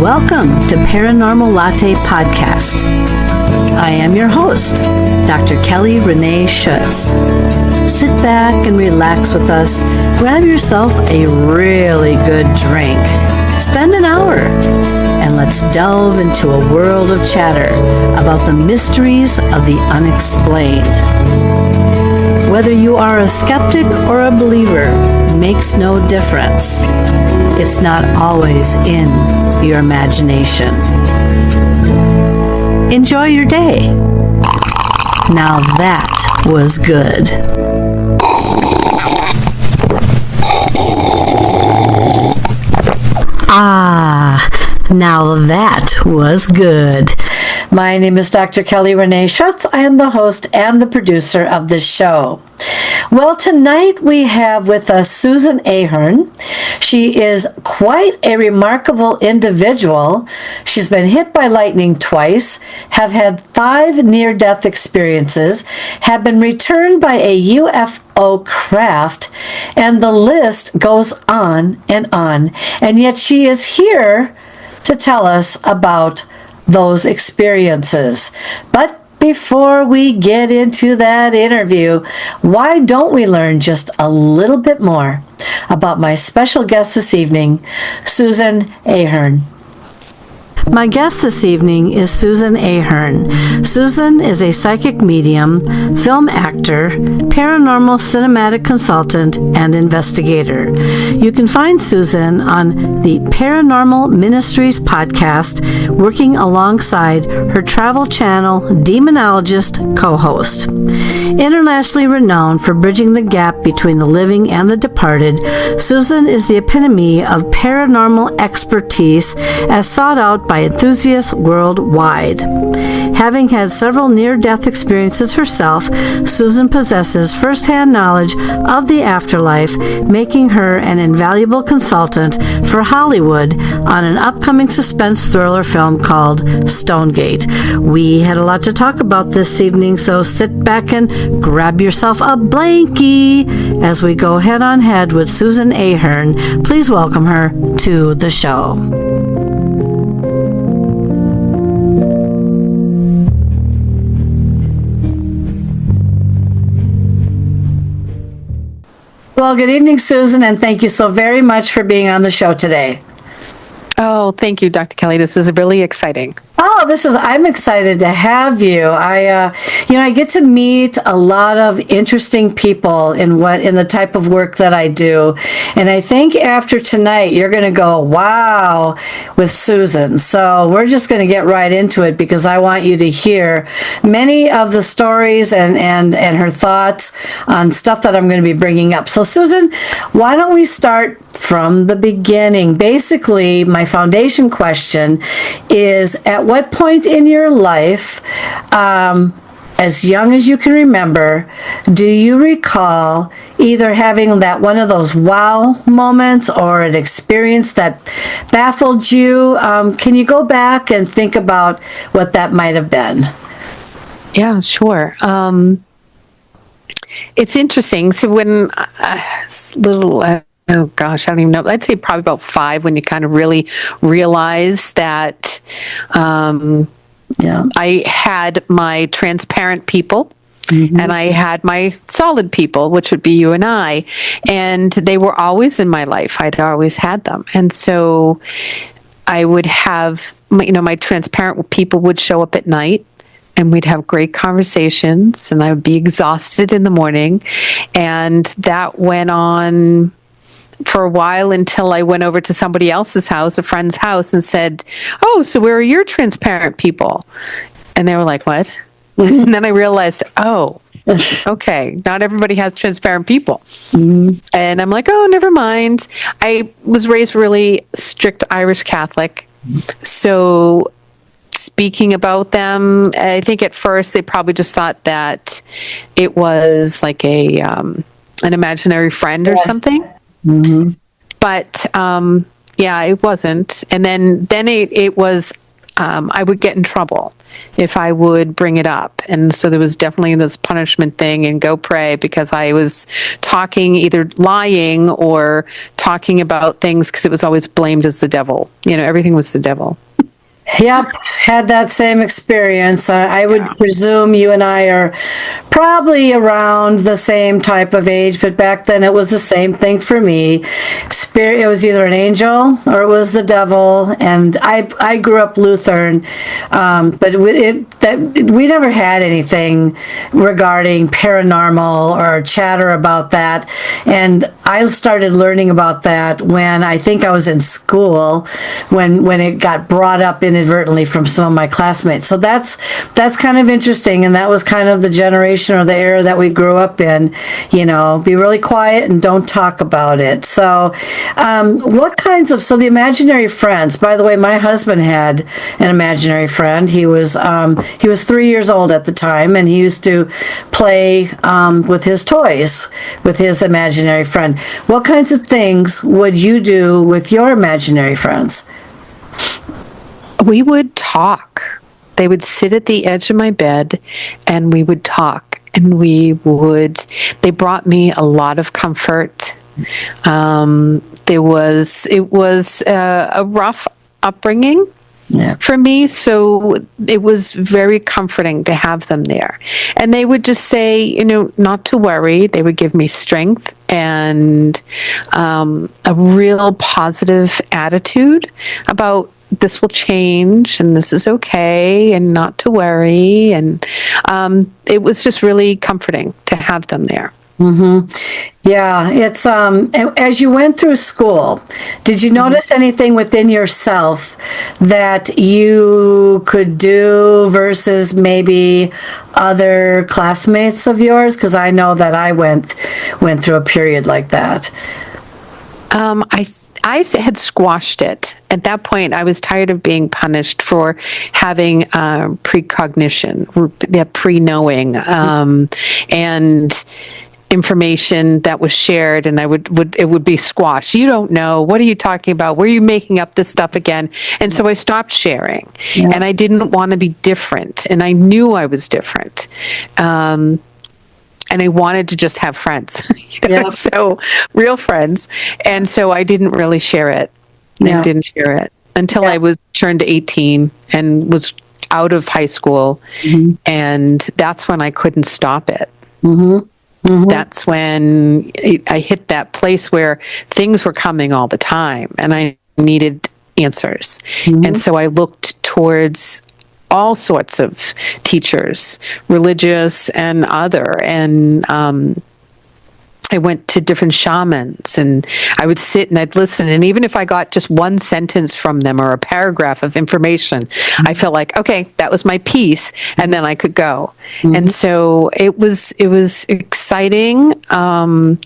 Welcome to Paranormal Latte Podcast. I am your host, Dr. Kelly Renee Schutz. Sit back and relax with us. Grab yourself a really good drink. Spend an hour and let's delve into a world of chatter about the mysteries of the unexplained. Whether you are a skeptic or a believer makes no difference. It's not always in your imagination. Enjoy your day. Now that was good. Now that was good. My name is Dr. Kelly Renee Schutz. I am the host and the producer of this show. Well, tonight we have with us Susan Ahearn. She is quite a remarkable individual. She's been hit by lightning twice, have had 5 near-death experiences, have been returned by a UFO craft, and the list goes on. And yet she is here to tell us about those experiences. But before we get into that interview, why don't we learn just a little bit more about my special guest this evening, Susan Ahearn. My guest this evening is Susan Ahearn. Susan is a psychic medium, film actor, paranormal cinematic consultant, and investigator. You can find Susan on the Paranormal Ministries podcast, working alongside her travel channel demonologist co-host. Internationally renowned for bridging the gap between the living and the departed, Susan is the epitome of paranormal expertise as sought out by enthusiasts worldwide. Having had several near-death experiences herself, Susan possesses first-hand knowledge of the afterlife, making her an invaluable consultant for Hollywood on an upcoming suspense thriller film called Stonegate. We had a lot to talk about this evening, so sit back and grab yourself a blankie as we go head-on-head with Susan Ahearn. Please welcome her to the show. Well, good evening, Susan, and thank you so very much for being on the show today. Oh, thank you, Dr. Kelly. This is really exciting. I'm excited to have you. I get to meet a lot of interesting people in the type of work that I do. And I think after tonight, you're going to go, wow, with Susan. So we're just going to get right into it because I want you to hear many of the stories and her thoughts on stuff that I'm going to be bringing up. So Susan, why don't we start from the beginning? Basically, my foundation question is, at what point in your life, as young as you can remember, do you recall either having that one of those wow moments or an experience that baffled you? Can you go back and think about what that might have been? Yeah, sure. It's interesting. So when oh gosh, I don't even know. I'd say probably about 5 when you kind of really realize that I had my transparent people. Mm-hmm. And I had my solid people, which would be you and I, and they were always in my life. I'd always had them. And so I would have, my transparent people would show up at night, and we'd have great conversations, and I would be exhausted in the morning. And that went on for a while until I went over to somebody else's house, a friend's house, and said, "Oh, so where are your transparent people?" And they were like, "What?" And then I realized, oh, okay, not everybody has transparent people. Mm-hmm. And I'm like, oh, never mind. I was raised really strict Irish Catholic. So speaking about them, I think at first they probably just thought that it was like an imaginary friend or something. Mm-hmm. But yeah, it wasn't. And then it was I would get in trouble if I would bring it up. And so there was definitely this punishment thing and go pray, because I was talking, either lying or talking about things, because it was always blamed as the devil. Everything was the devil. Yep, had that same experience. I would presume you and I are probably around the same type of age, but back then it was the same thing for me. Spirit, it was either an angel or it was the devil, and I grew up Lutheran, but we never had anything regarding paranormal or chatter about that, and I started learning about that when I think I was in school, when it got brought up inadvertently from some of my classmates. So that's kind of interesting, and that was kind of the generation or the era that we grew up in. Be really quiet and don't talk about it. So the imaginary friends, by the way, my husband had an imaginary friend. He was 3 years old at the time, and he used to play with his toys with his imaginary friend. What kinds of things would you do with your imaginary friends? We would talk. They would sit at the edge of my bed and we would talk, and they brought me a lot of comfort. It was a rough upbringing for me, so it was very comforting to have them there. And they would just say, not to worry. They would give me strength and a real positive attitude about this will change and this is okay and not to worry. And it was just really comforting to have them there. Mm-hmm. Yeah, it's as you went through school, did you notice anything within yourself that you could do versus maybe other classmates of yours? Because I know that I went through a period like that. I had squashed it. At that point, I was tired of being punished for having precognition, that pre-knowing, and information that was shared, and it would be squashed. You don't know. What are you talking about? Where are you making up this stuff again? And so I stopped sharing, and I didn't want to be different, and I knew I was different. And I wanted to just have friends, so real friends. And so I didn't really share it. I didn't share it until I was turned 18 and was out of high school. Mm-hmm. And that's when I couldn't stop it. Mm-hmm. Mm-hmm. That's when I hit that place where things were coming all the time and I needed answers. Mm-hmm. And so I looked towards all sorts of teachers, religious and other, and I went to different shamans, and I would sit and I'd listen, and even if I got just one sentence from them or a paragraph of information, I felt like, okay, that was my piece, and then I could go. Mm-hmm. And so it was exciting to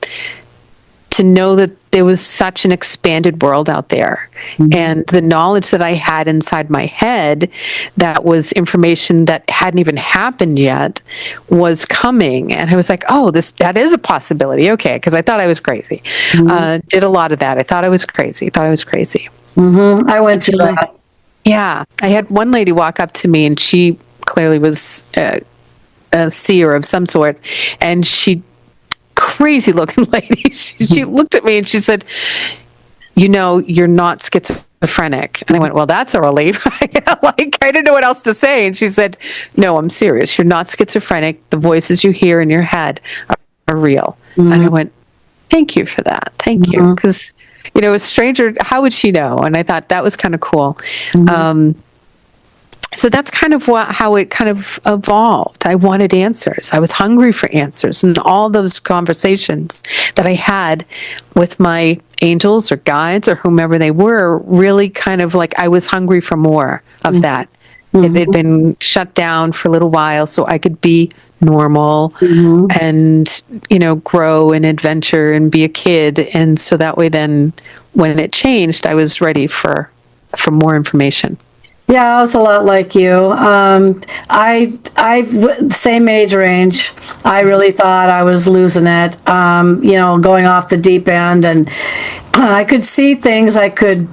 know that there was such an expanded world out there. Mm-hmm. And the knowledge that I had inside my head, that was information that hadn't even happened yet, was coming. And I was like, oh, that is a possibility. Okay, because I thought I was crazy. Mm-hmm. Did a lot of that. I thought I was crazy. Mm-hmm. I went through that. Yeah. I had one lady walk up to me, and she clearly was a seer of some sort. And crazy looking lady. She looked at me and she said, you're not schizophrenic. And I went, well, that's a relief. I didn't know what else to say. And she said, no, I'm serious. You're not schizophrenic. The voices you hear in your head are real. Mm-hmm. And I went, thank you for that. Thank mm-hmm. you. Because, a stranger, how would she know? And I thought that was kind of cool. Mm-hmm. So that's kind of how it kind of evolved. I wanted answers. I was hungry for answers. And all those conversations that I had with my angels or guides or whomever they were, really kind of like I was hungry for more of that. Mm-hmm. It had been shut down for a little while so I could be normal mm-hmm. and, grow and adventure and be a kid. And so that way then when it changed, I was ready for more information. Yeah, I was a lot like you. Same age range. I really thought I was losing it, going off the deep end, and I could see things. I could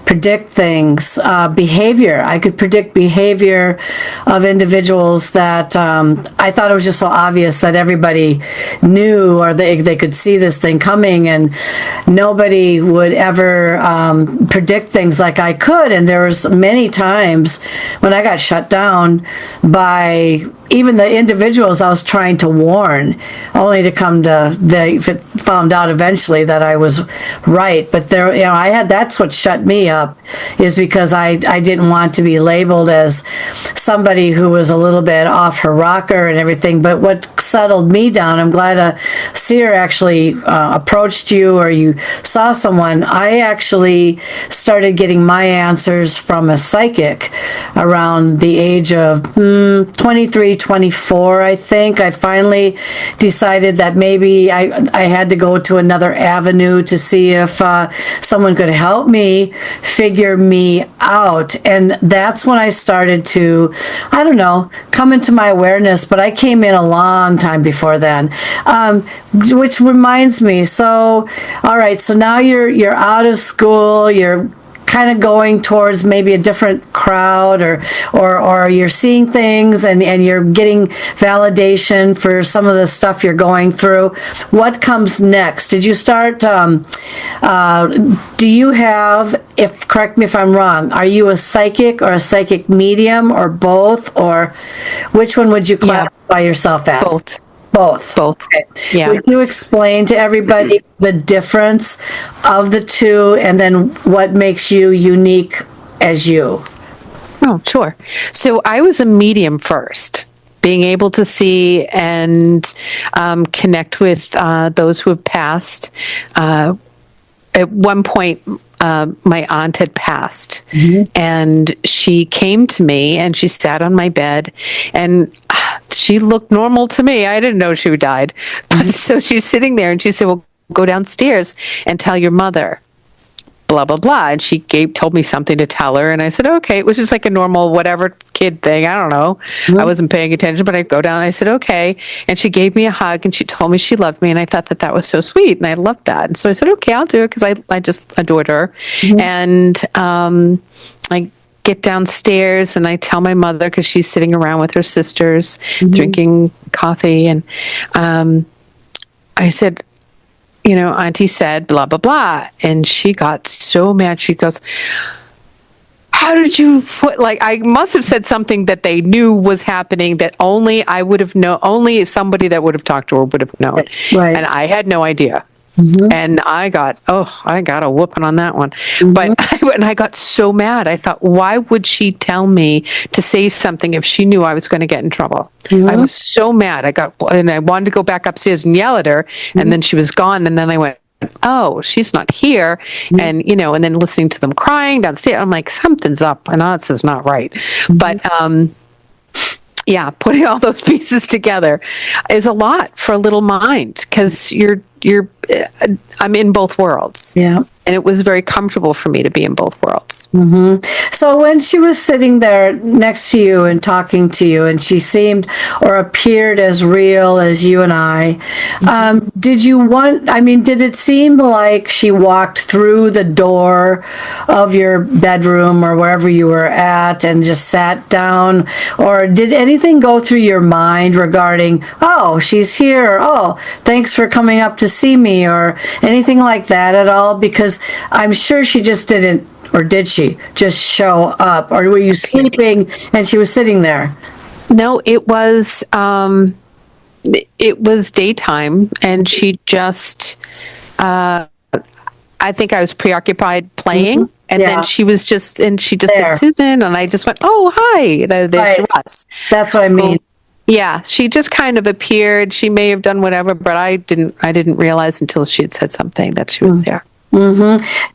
predict things, behavior. I could predict behavior of individuals that I thought it was just so obvious that everybody knew, or they could see this thing coming, and nobody would ever predict things like I could. And there was many times when I got shut down by even the individuals I was trying to warn, only to they found out eventually that I was right. But that's what shut me up, is because I didn't want to be labeled as somebody who was a little bit off her rocker and everything. But what settled me down, I'm glad a seer actually approached you, or you saw someone. I actually started getting my answers from a psychic around the age of 23, 24, I think. I finally decided that maybe I had to go to another avenue to see if someone could help me figure me out. And that's when I started to, I don't know, come into my awareness, but I came in a long time before then. Which reminds me, so, all right, so now you're out of school, you're kind of going towards maybe a different crowd, or you're seeing things and you're getting validation for some of the stuff you're going through. What comes next? Did you start, do you have, correct me if I'm wrong, are you a psychic or a psychic medium, or both, or which one would you classify yourself as? Both. Okay. Yeah. Would you explain to everybody the difference of the two, and then what makes you unique as you? Oh, sure. So I was a medium first, being able to see and connect with those who have passed. At one point, my aunt had passed, and she came to me and she sat on my bed, and she looked normal to me. I didn't know she died. But so she's sitting there and she said, well, go downstairs and tell your mother, blah, blah, blah. And she told me something to tell her. And I said, okay. It was just like a normal whatever kid thing. I don't know. I wasn't paying attention, but I go down and I said, okay. And she gave me a hug and she told me she loved me. And I thought that was so sweet. And I loved that. And so I said, okay, I'll do it, because I just adored her. And I get downstairs and I tell my mother, because she's sitting around with her sisters drinking coffee. And I said, Auntie said, blah, blah, blah. And she got so mad. She goes, how did you, I must have said something that they knew was happening that only I would have known, only somebody that would have talked to her would have known. Right. And I had no idea. And I got a whooping on that one. But I got so mad. I thought, why would she tell me to say something if she knew I was going to get in trouble? I was so mad. I wanted to go back upstairs and yell at her. And then she was gone. And then I went, oh, she's not here. And, and then listening to them crying downstairs, I'm like, something's up. And this is not right. But, yeah, putting all those pieces together is a lot for a little mind, because I'm in both worlds. Yeah. And it was very comfortable for me to be in both worlds. So when she was sitting there next to you and talking to you, and she seemed or appeared as real as you and I, did it seem like she walked through the door of your bedroom or wherever you were at and just sat down? Or did anything go through your mind regarding, oh, she's here, oh, thanks for coming up to see me, or anything like that at all? Because I'm sure she just didn't, or did she just show up? Or were you sleeping and she was sitting there? No, it was daytime, and she just, I think I was preoccupied playing, and then she just said, Susan, and I just went, oh, hi, and there she was. That's what I mean. Yeah, she just kind of appeared. She may have done whatever, but I didn't realize until she had said something that she was there.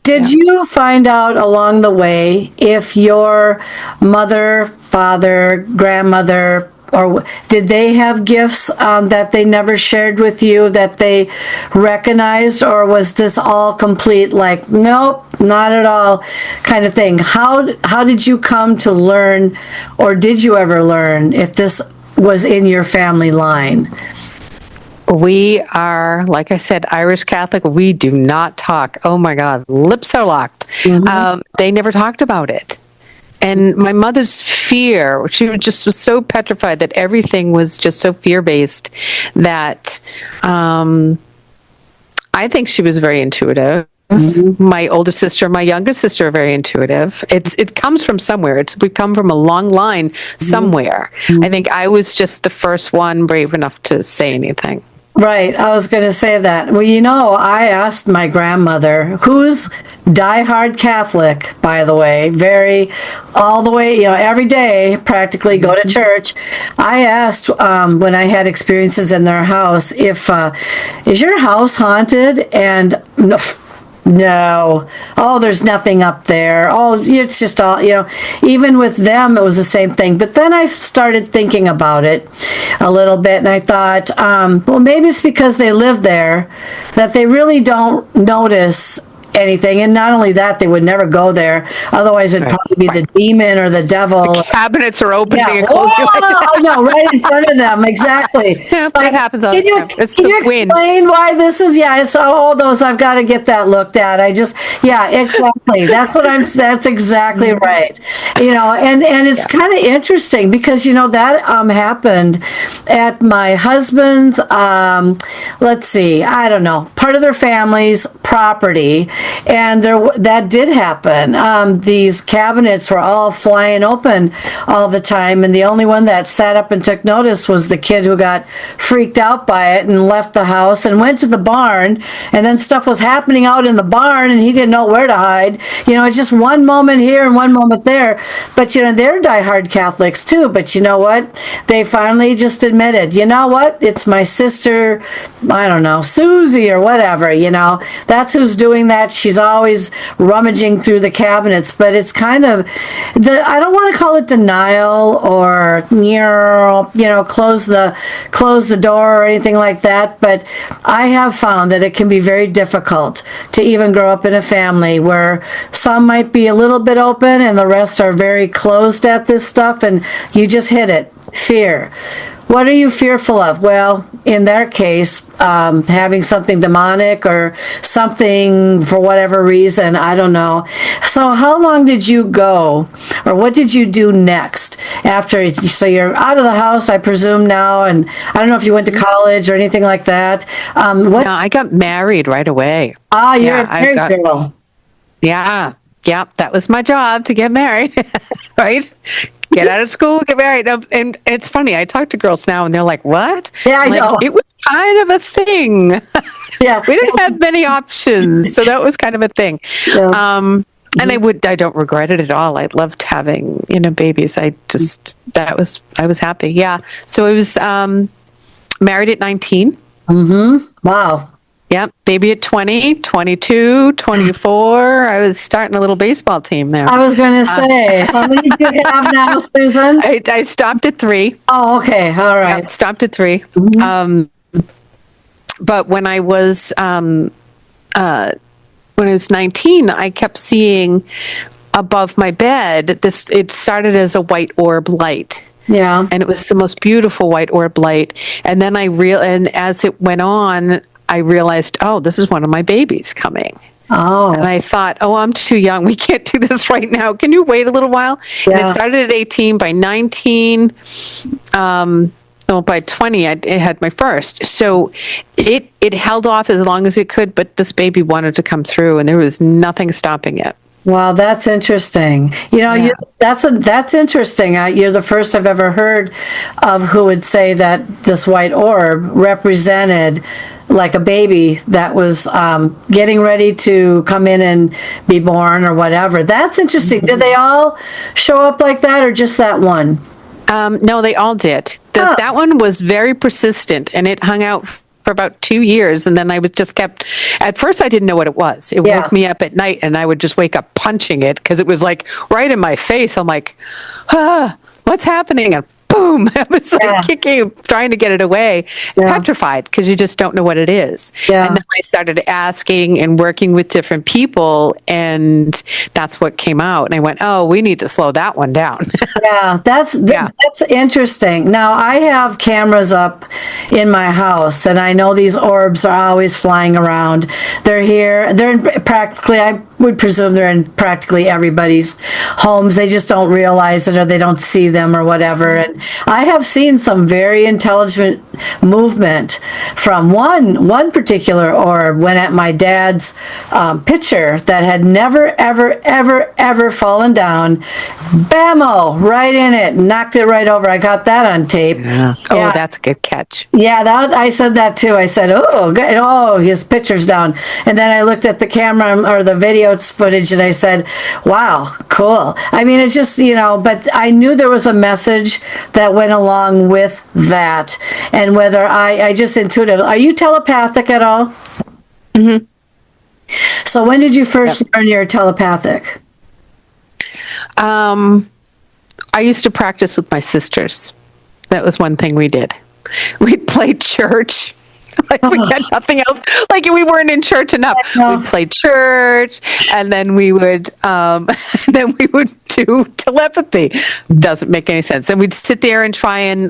Did you find out along the way if your mother, father, grandmother, or did they have gifts that they never shared with you that they recognized, or was this all complete, like, nope, not at all kind of thing? How did you come to learn, or did you ever learn if this was in your family line? We are, like I said, Irish Catholic. We do not talk. Oh my God, lips are locked. They never talked about it. And my mother's fear, she just was so petrified that everything was just so fear-based that I think she was very intuitive. My older sister and my younger sister are very intuitive. It comes from somewhere. We come from a long line somewhere. I think I was just the first one brave enough to say anything. Right. I was going to say that. Well, I asked my grandmother, who's diehard Catholic, by the way, all the way, every day, practically go to church. I asked when I had experiences in their house, is your house haunted? And no. Oh, there's nothing up there. Oh, it's just all, even with them, it was the same thing. But then I started thinking about it a little bit, and I thought, well, maybe it's because they live there that they really don't notice anything. And not only that, they would never go there. Otherwise, it'd probably be the demon or the devil. The cabinets are opening and closing like that. Oh, no, right in front of them. Exactly. Yeah, that happens all the time. It's can the you wind. Explain why this is? Yeah, it's all those. I've got to get that looked at. Exactly. That's exactly right. And it's kind of interesting because, that happened at my husband's, let's see, I don't know, part of their family's property. And that did happen. These cabinets were all flying open all the time, and the only one that sat up and took notice was the kid who got freaked out by it and left the house and went to the barn, and then stuff was happening out in the barn, and he didn't know where to hide. It's just one moment here and one moment there. But, they're diehard Catholics too. But you know what? They finally just admitted, you know what? It's my sister, I don't know, Susie or whatever, that's who's doing that. She's always rummaging through the cabinets, but it's kind of I don't want to call it denial or close the door or anything like that, but I have found that it can be very difficult to even grow up in a family where some might be a little bit open and the rest are very closed at this stuff, and you just hit it. Fear. What are you fearful of? Well, in their case, having something demonic or something for whatever reason, I don't know. So how long did you go, or what did you do next after? So you're out of the house, I presume now, and I don't know if you went to college or anything like that. No, I got married right away. You're a married girl. Yeah, that was my job, to get married, right? Get out of school, get married. And it's funny, I talk to girls now and they're like, what? Yeah, I know. It was kind of a thing. Yeah. We didn't have many options. So that was kind of a thing. Yeah. And I don't regret it at all. I loved having, babies. I was happy. Yeah. So I was married at 19. Wow. Yep. Baby at 20, 22, 24. I was starting a little baseball team there. I was going to say, how many do you have now, Susan? I stopped at 3. Oh, okay. All right. Yeah, stopped at 3. But when I was 19, I kept seeing above my bed it started as a white orb light. Yeah. And it was the most beautiful white orb light. And then and as it went on, I realized, this is one of my babies coming. Oh. And I thought, I'm too young. We can't do this right now. Can you wait a little while? Yeah. And it started at 18. By 19, by 20, I had my first. So it held off as long as it could, but this baby wanted to come through, and there was nothing stopping it. Wow, that's interesting. That's interesting. You're the first I've ever heard of who would say that this white orb represented like a baby that was getting ready to come in and be born or whatever. That's interesting. Did they all show up like that, or just that one? No, they all did. That one was very persistent, and it hung out for about 2 years, and then I was just kept. At first, I didn't know what it was. It woke me up at night, and I would just wake up punching it because it was like right in my face. I'm like, what's happening? And boom, boom. I was like Yeah. kicking, trying to get it away, petrified, because you just don't know what it is. Yeah. And then I started asking and working with different people, and that's what came out. And I went, oh, we need to slow that one down. Yeah, that's interesting. Now, I have cameras up in my house, and I know these orbs are always flying around. They're here. They're in practically, I would presume they're in practically everybody's homes. They just don't realize it, or they don't see them, or whatever. And I have seen some very intelligent movement from one particular orb when at my dad's picture that had never, ever, ever, ever fallen down. Bammo! Right in it, knocked it right over. I got that on tape. Yeah. Oh, that's a good catch. Yeah, I said that too. I said, oh, his picture's down. And then I looked at the camera or the video footage and I said, wow, cool. I mean, it's just, but I knew there was a message that went along with that. And whether I just intuitive, are you telepathic at all? Mm-hmm. So when did you first learn you're telepathic? I used to practice with my sisters. That was one thing we did. We'd play church. Like we had nothing else. Like we weren't in church enough. We'd play church, and then we would do telepathy. Doesn't make any sense. And we'd sit there and try and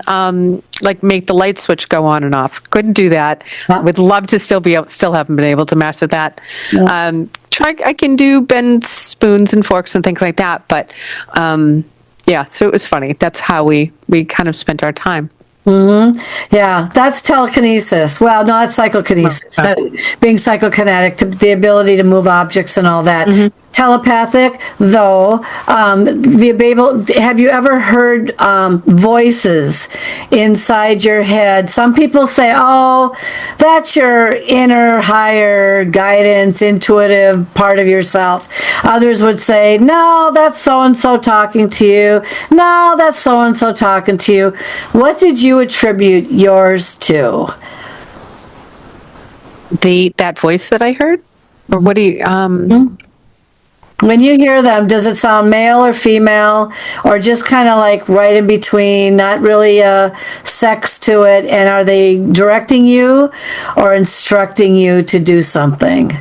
make the light switch go on and off. Couldn't do that. Would love to still haven't been able to master that. Yeah. I can do bend spoons and forks and things like that. But so it was funny. That's how we kind of spent our time. Mm-hmm. Yeah, that's telekinesis. Well, no, that's psychokinesis. Being psychokinetic, the ability to move objects and all that. Mm-hmm. Telepathic, though, have you ever heard voices inside your head? Some people say, oh, that's your inner, higher guidance, intuitive part of yourself. Others would say, no, that's so-and-so talking to you. No, that's so-and-so talking to you. What did you attribute yours to? That voice that I heard? Or what do you... Mm-hmm. When you hear them, does it sound male or female, or just kind of like right in between, not really sex to it? And are they directing you or instructing you to do something?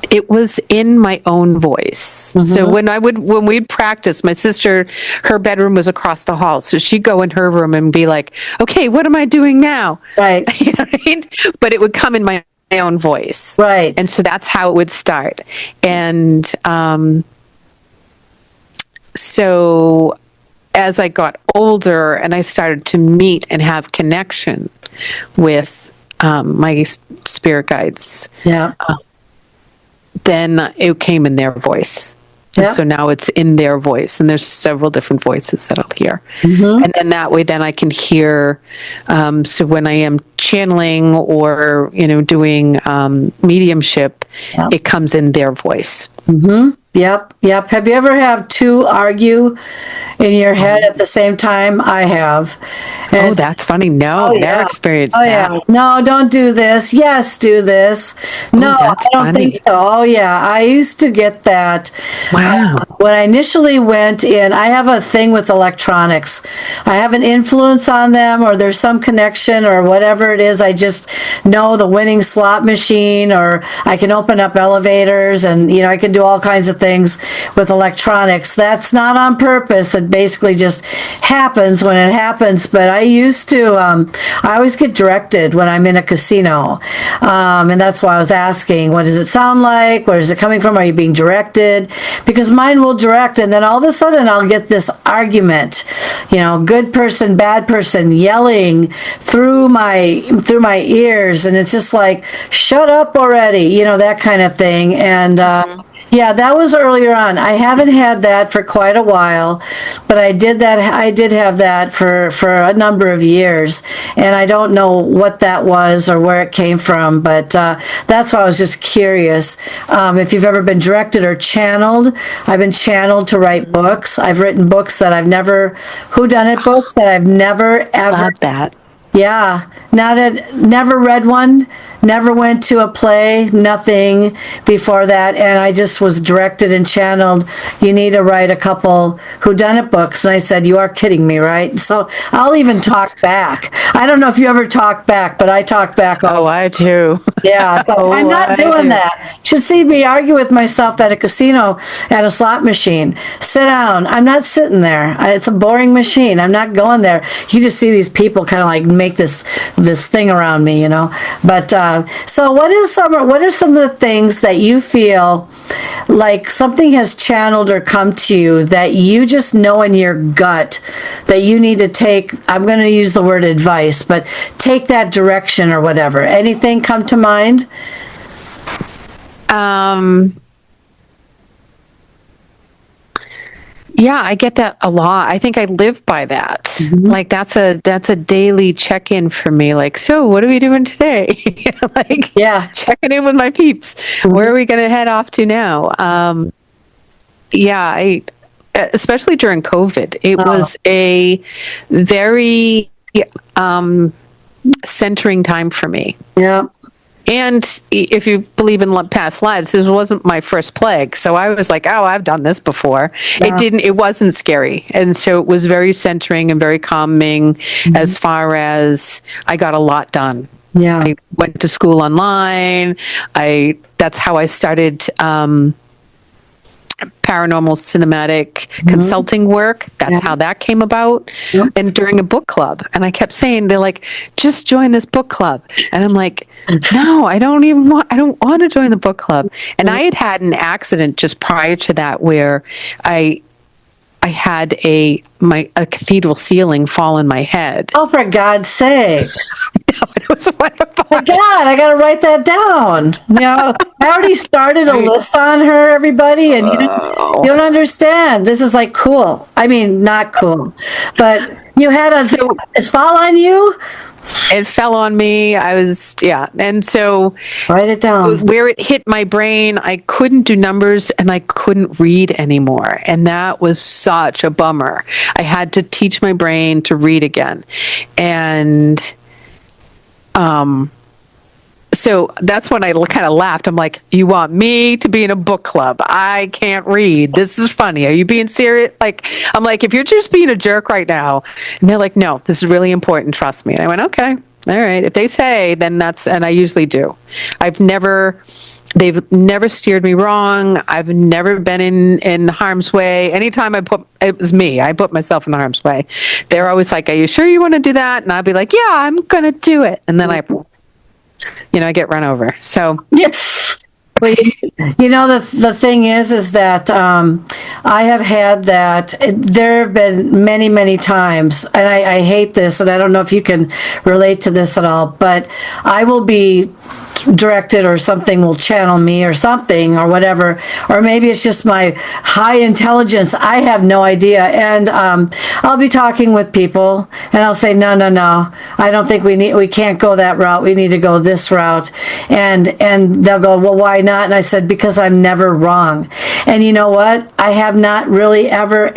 It was in my own voice. Mm-hmm. So when we'd practice, my sister, her bedroom was across the hall. So she'd go in her room and be like, okay, what am I doing now? Right. You know what I mean? But it would come in my own voice. Right. And so that's how it would start. And so as I got older and I started to meet and have connection with my spirit guides, then it came in their voice. And so now it's in their voice, and there's several different voices that I'll hear. Mm-hmm. And then that way, then I can hear, so when I am channeling or, doing mediumship, it comes in their voice. Mm-hmm. Yep. Have you ever had two argue in your head at the same time? I have. And that's funny. No, never experienced that. Yeah. No, don't do this. Yes, do this. No, I don't think so. Oh, yeah. I used to get that. Wow. When I initially went in, I have a thing with electronics. I have an influence on them, or there's some connection or whatever it is. I just know the winning slot machine, or I can open up elevators, and, I can do all kinds of things with electronics. That's not on purpose. It basically just happens when it happens. But I used to, I always get directed when I'm in a casino. And that's why I was asking, what does it sound like? Where is it coming from? Are you being directed? Because mine will direct, and then all of a sudden I'll get this argument, good person, bad person, yelling through my ears. And it's just like, shut up already, that kind of thing. And, that was earlier on. I haven't had that for quite a while, but I did have that for a number of years, and I don't know what that was or where it came from, but that's why I was just curious. If you've ever been directed or channeled, I've been channeled to write books. I've written books that I've never, whodunit books that I've never ever. Love that. Yeah, never read one, never went to a play, nothing before that. And I just was directed and channeled, you need to write a couple whodunit books. And I said, you are kidding me, right? So I'll even talk back. I don't know if you ever talk back, but I talk back. Oh, I do. Yeah, so I'm not doing that. You should see me argue with myself at a casino at a slot machine. Sit down. I'm not sitting there. It's a boring machine. I'm not going there. You just see these people kind of like make this thing around me, you know. But so what are some of the things that you feel like something has channeled or come to you that you just know in your gut that you need to take, I'm going to use the word advice, but take that direction or whatever? Anything come to mind? Yeah, I get that a lot. I think I live by that. Mm-hmm. Like that's a daily check-in for me. Like, so what are we doing today? Checking in with my peeps. Mm-hmm. Where are we going to head off to now? I especially during COVID, it was a very centering time for me. Yeah. And if you believe in past lives, this wasn't my first plague. So I was like, oh, I've done this before. Yeah. It wasn't scary. And so it was very centering and very calming as far as I got a lot done. Yeah. I went to school online. That's how I started, paranormal cinematic consulting work. That's how that came about. Yep. And during a book club. And I kept saying, they're like, just join this book club. And I'm like, no, I don't want to join the book club. And I had an accident just prior to that where I had a cathedral ceiling fall on my head. Oh, for God's sake. It was wonderful. Oh, God, I got to write that down. You know, I already started a list on her, everybody, and you don't understand. This is like cool. I mean, not cool. But you had it fall on you? It fell on me. And so write it down. Where it hit my brain, I couldn't do numbers and I couldn't read anymore. And that was such a bummer. I had to teach my brain to read again. And so that's when I kind of laughed. I'm like, you want me to be in a book club? I can't read. This is funny. Are you being serious? Like, I'm like, if you're just being a jerk right now. And they're like, no, this is really important. Trust me. And I went, okay, all right. If they say, then and I usually do. They've never steered me wrong. I've never been in harm's way. Anytime it was me. I put myself in harm's way. They're always like, are you sure you want to do that? And I'll be like, yeah, I'm going to do it. And then I get run over. So, yes. Well, the thing is that I have had that. There have been many, many times, and I hate this, and I don't know if you can relate to this at all, but I will be directed or something will channel me or something or whatever, or maybe it's just my high intelligence. I have no idea. And I'll be talking with people and I'll say, no, I don't think we can't go that route. We need to go this route. And they'll go, well, why not? And I said, because I'm never wrong. And you know what? I have not really ever,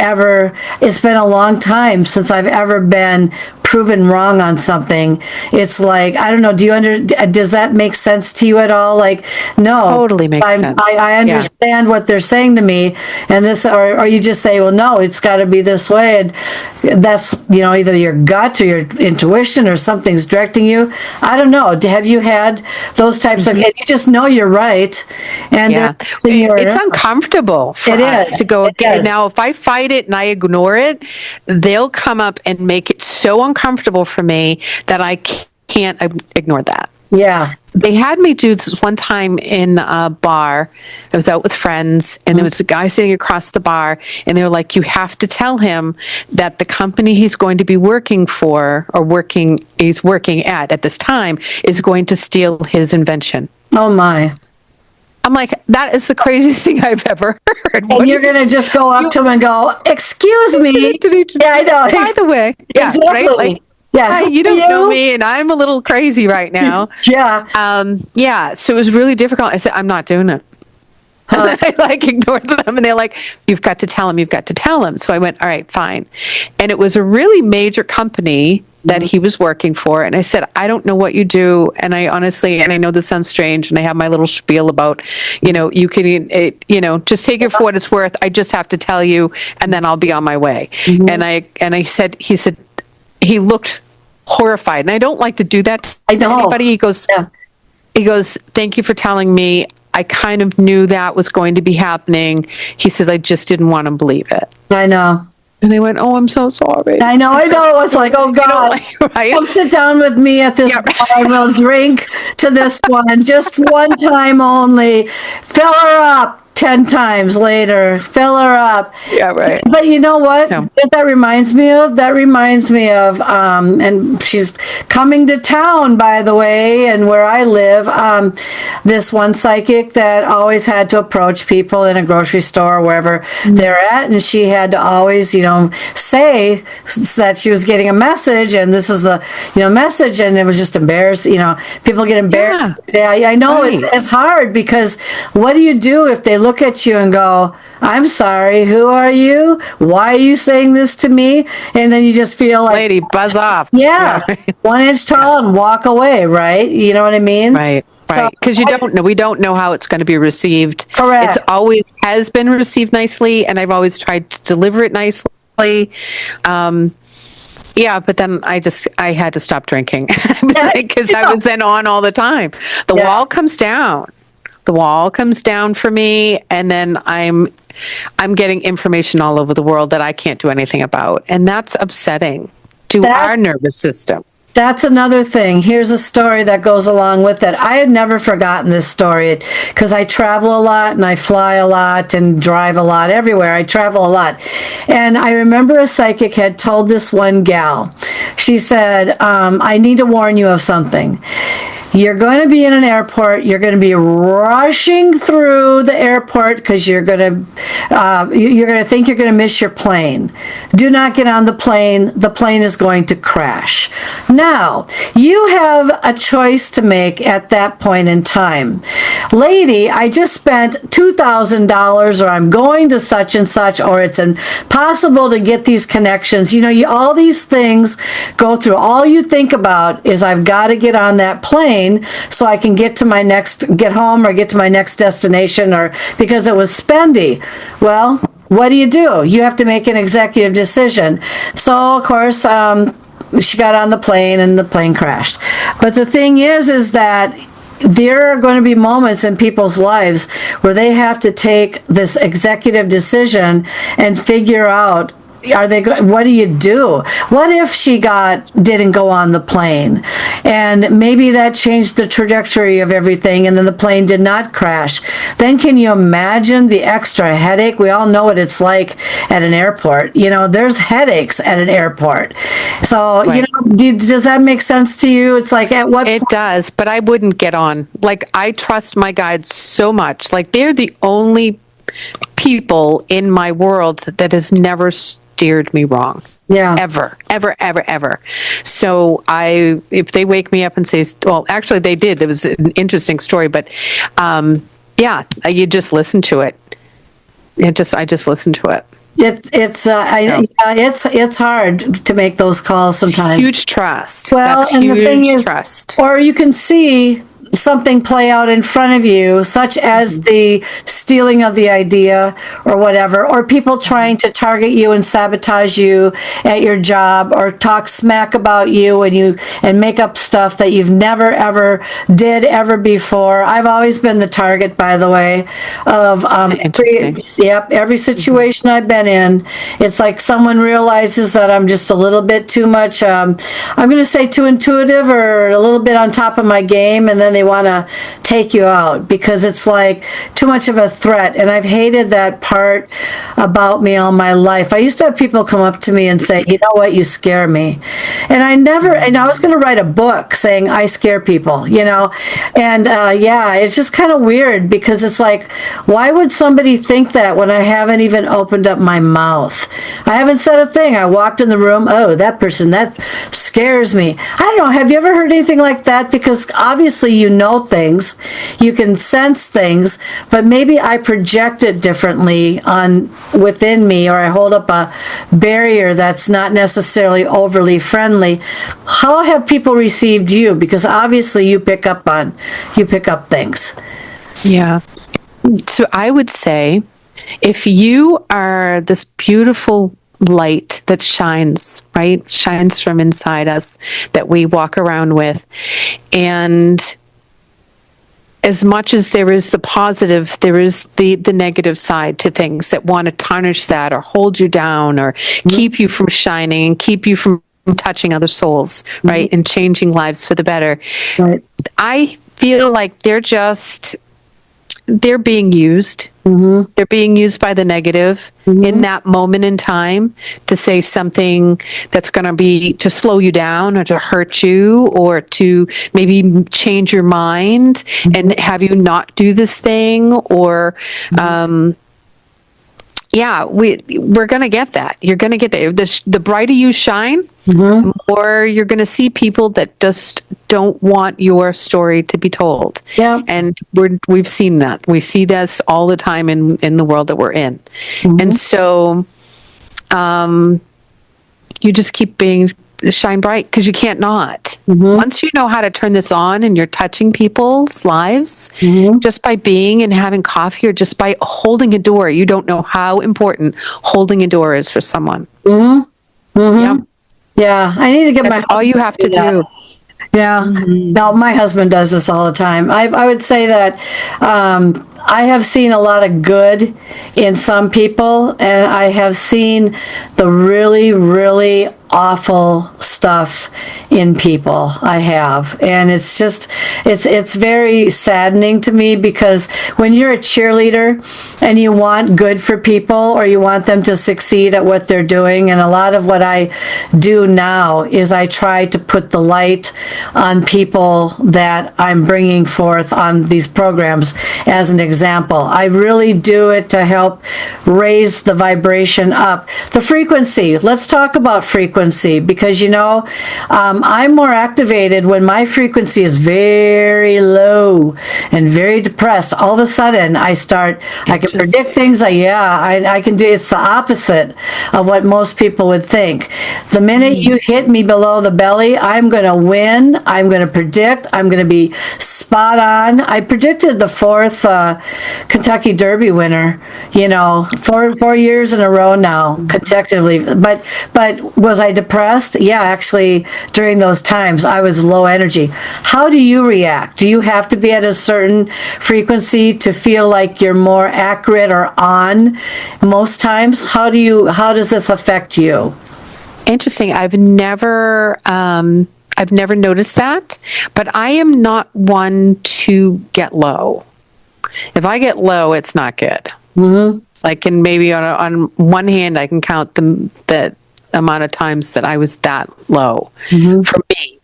it's been a long time since I've ever been proven wrong on something. It's like, I don't know, does that make sense to you at all? Like, no. Totally makes sense. I understand what they're saying to me, and this, or you just say, well, no, it's got to be this way, and that's, either your gut or your intuition or something's directing you. I don't know. Have you had those types of, and you just know you're right, and it's uncomfortable for us to go again. Now, if I fight it and I ignore it, they'll come up and make it so uncomfortable for me that I can't ignore that. Yeah. They had me do this one time in a bar. I was out with friends, and there was a guy sitting across the bar, and they were like, you have to tell him that the company he's going to be working for, or he's working at this time, is going to steal his invention. Oh, my. I'm like, that is the craziest thing I've ever heard. And you're going to just go up to him and go, excuse me. Yeah, I know. By the way. Yeah, exactly. Right? Like, yeah, you don't know me, and I'm a little crazy right now. Yeah. So it was really difficult. I said, I'm not doing it. And I ignored them, and they're like, you've got to tell him. So I went, all right, fine. And it was a really major company that he was working for. And I said, I don't know what you do. And I honestly, and I know this sounds strange, and I have my little spiel about, you can, just take it for what it's worth. I just have to tell you, and then I'll be on my way. And he said, he looked horrified. And I don't like to do that to anybody. He goes, thank you for telling me. I kind of knew that was going to be happening. He says, I just didn't want to believe it. I know. And they went, oh, I'm so sorry. I know. It's like, oh, God. Right? Come sit down with me at this bar and we'll drink to this one. Just one time only. Fill her up. 10 times later, fill her up. Yeah, right. But you know what? What that reminds me of? That reminds me of, and she's coming to town, by the way, and where I live, this one psychic that always had to approach people in a grocery store or wherever they're at, and she had to always, say that she was getting a message, and this is the, message, and it was just embarrassing. People get embarrassed. Yeah, I know it's hard, because what do you do if they look at you and go, I'm sorry, who are you? Why are you saying this to me? And then you just feel like, lady, buzz off. Yeah, 1 inch tall and walk away, right? You know what I mean? Right. Right, because we don't know how it's going to be received. Correct. It's always has been received nicely, and I've always tried to deliver it nicely. But then I had to stop drinking because I was then on all the time. The wall comes down. The wall comes down for me, and then I'm getting information all over the world that I can't do anything about, and that's upsetting to our nervous system. That's another thing. Here's a story that goes along with it. I had never forgotten this story because I travel a lot and I fly a lot and drive a lot everywhere. I travel a lot. And I remember a psychic had told this one gal, she said, I need to warn you of something. You're going to be in an airport. You're going to be rushing through the airport because you're going to think you're going to miss your plane. Do not get on the plane. The plane is going to crash. Now, you have a choice to make at that point in time. Lady, I just spent $2,000, or I'm going to such and such, or it's impossible to get these connections. All these things go through. All you think about is I've got to get on that plane so I can get home or get to my next destination, or because it was spendy. Well, what do? You have to make an executive decision. So, of course, she got on the plane and the plane crashed. But the thing is that there are going to be moments in people's lives where they have to take this executive decision and figure out, what do you do? What if she didn't go on the plane, and maybe that changed the trajectory of everything, and then the plane did not crash? Then can you imagine the extra headache? We all know what it's like at an airport. There's headaches at an airport. So, right. Does that make sense to you? It's like, at what point? It does, but I wouldn't get on. Like, I trust my guides so much. Like, they're the only people in my world that has never steered me wrong. Yeah. Ever. So if they wake me up and say, well, actually they did. There was an interesting story, but you just listen to it. I just listen to it. It's hard to make those calls sometimes. Huge trust. Well, that's and huge the thing is, trust. Or you can see something play out in front of you, such as the stealing of the idea or whatever, or people trying to target you and sabotage you at your job, or talk smack about you and make up stuff that you've never ever did ever before. I've always been the target, by the way, of every situation I've been in. It's like someone realizes that I'm just a little bit too much, I'm going to say too intuitive, or a little bit on top of my game, and then they want to take you out because it's like too much of a threat. And I've hated that part about me all my life. I used to have people come up to me and say, you know what, you scare me. And I was going to write a book saying I scare people, and it's just kind of weird, because it's like, why would somebody think that when I haven't even opened up my mouth? I haven't said a thing. I walked in the room, oh, that person, that scares me. I don't know. Have you ever heard anything like that? Because obviously you know things, you can sense things, but maybe I project it differently on within me, or I hold up a barrier that's not necessarily overly friendly. How have people received you? Because obviously you pick up things. Yeah. So I would say, if you are this beautiful light that shines, right? Shines from inside us, that we walk around with. And as much as there is the positive, there is the negative side to things that want to tarnish that or hold you down or keep you from shining and keep you from touching other souls, right? And changing lives for the better. Right. I feel like they're being used. They're being used by the negative in that moment in time to say something that's going to be to slow you down or to hurt you or to maybe change your mind and have you not do this thing or we're going to get that. You're going to get that. The brighter you shine, the more you're going to see people that just don't want your story to be told. Yeah. And we've seen that. We see this all the time in the world that we're in. And so you just keep shine bright because you can't not. Once you know how to turn this on and you're touching people's lives just by being and having coffee or just by holding a door, you don't know how important holding a door is for someone. Yeah, I need to get That's all you have to do. Yeah. No, my husband does this all the time. I would say that I have seen a lot of good in some people, and I have seen the really, really awful stuff in people. I have. And it's just, it's very saddening to me, because when you're a cheerleader and you want good for people or you want them to succeed at what they're doing, and a lot of what I do now is I try to put the light on people that I'm bringing forth on these programs as an example. I really do it to help raise the vibration up. The frequency, let's talk about frequency, because I'm more activated when my frequency is very low and very depressed. All of a sudden I can predict things. I can do, it's the opposite of what most people would think. The minute you hit me below the belly, I'm going to win. I'm going to predict. I'm going to be spot on. I predicted the 4th Kentucky Derby winner, 4 years in a row now, consecutively. But was I depressed? Yeah, actually, during those times, I was low energy. How do you react? Do you have to be at a certain frequency to feel like you're more accurate or on most times? How does this affect you? Interesting. I've never noticed that, but I am not one to get low. If I get low, it's not good. I can maybe on one hand, I can count the amount of times that I was that low for me.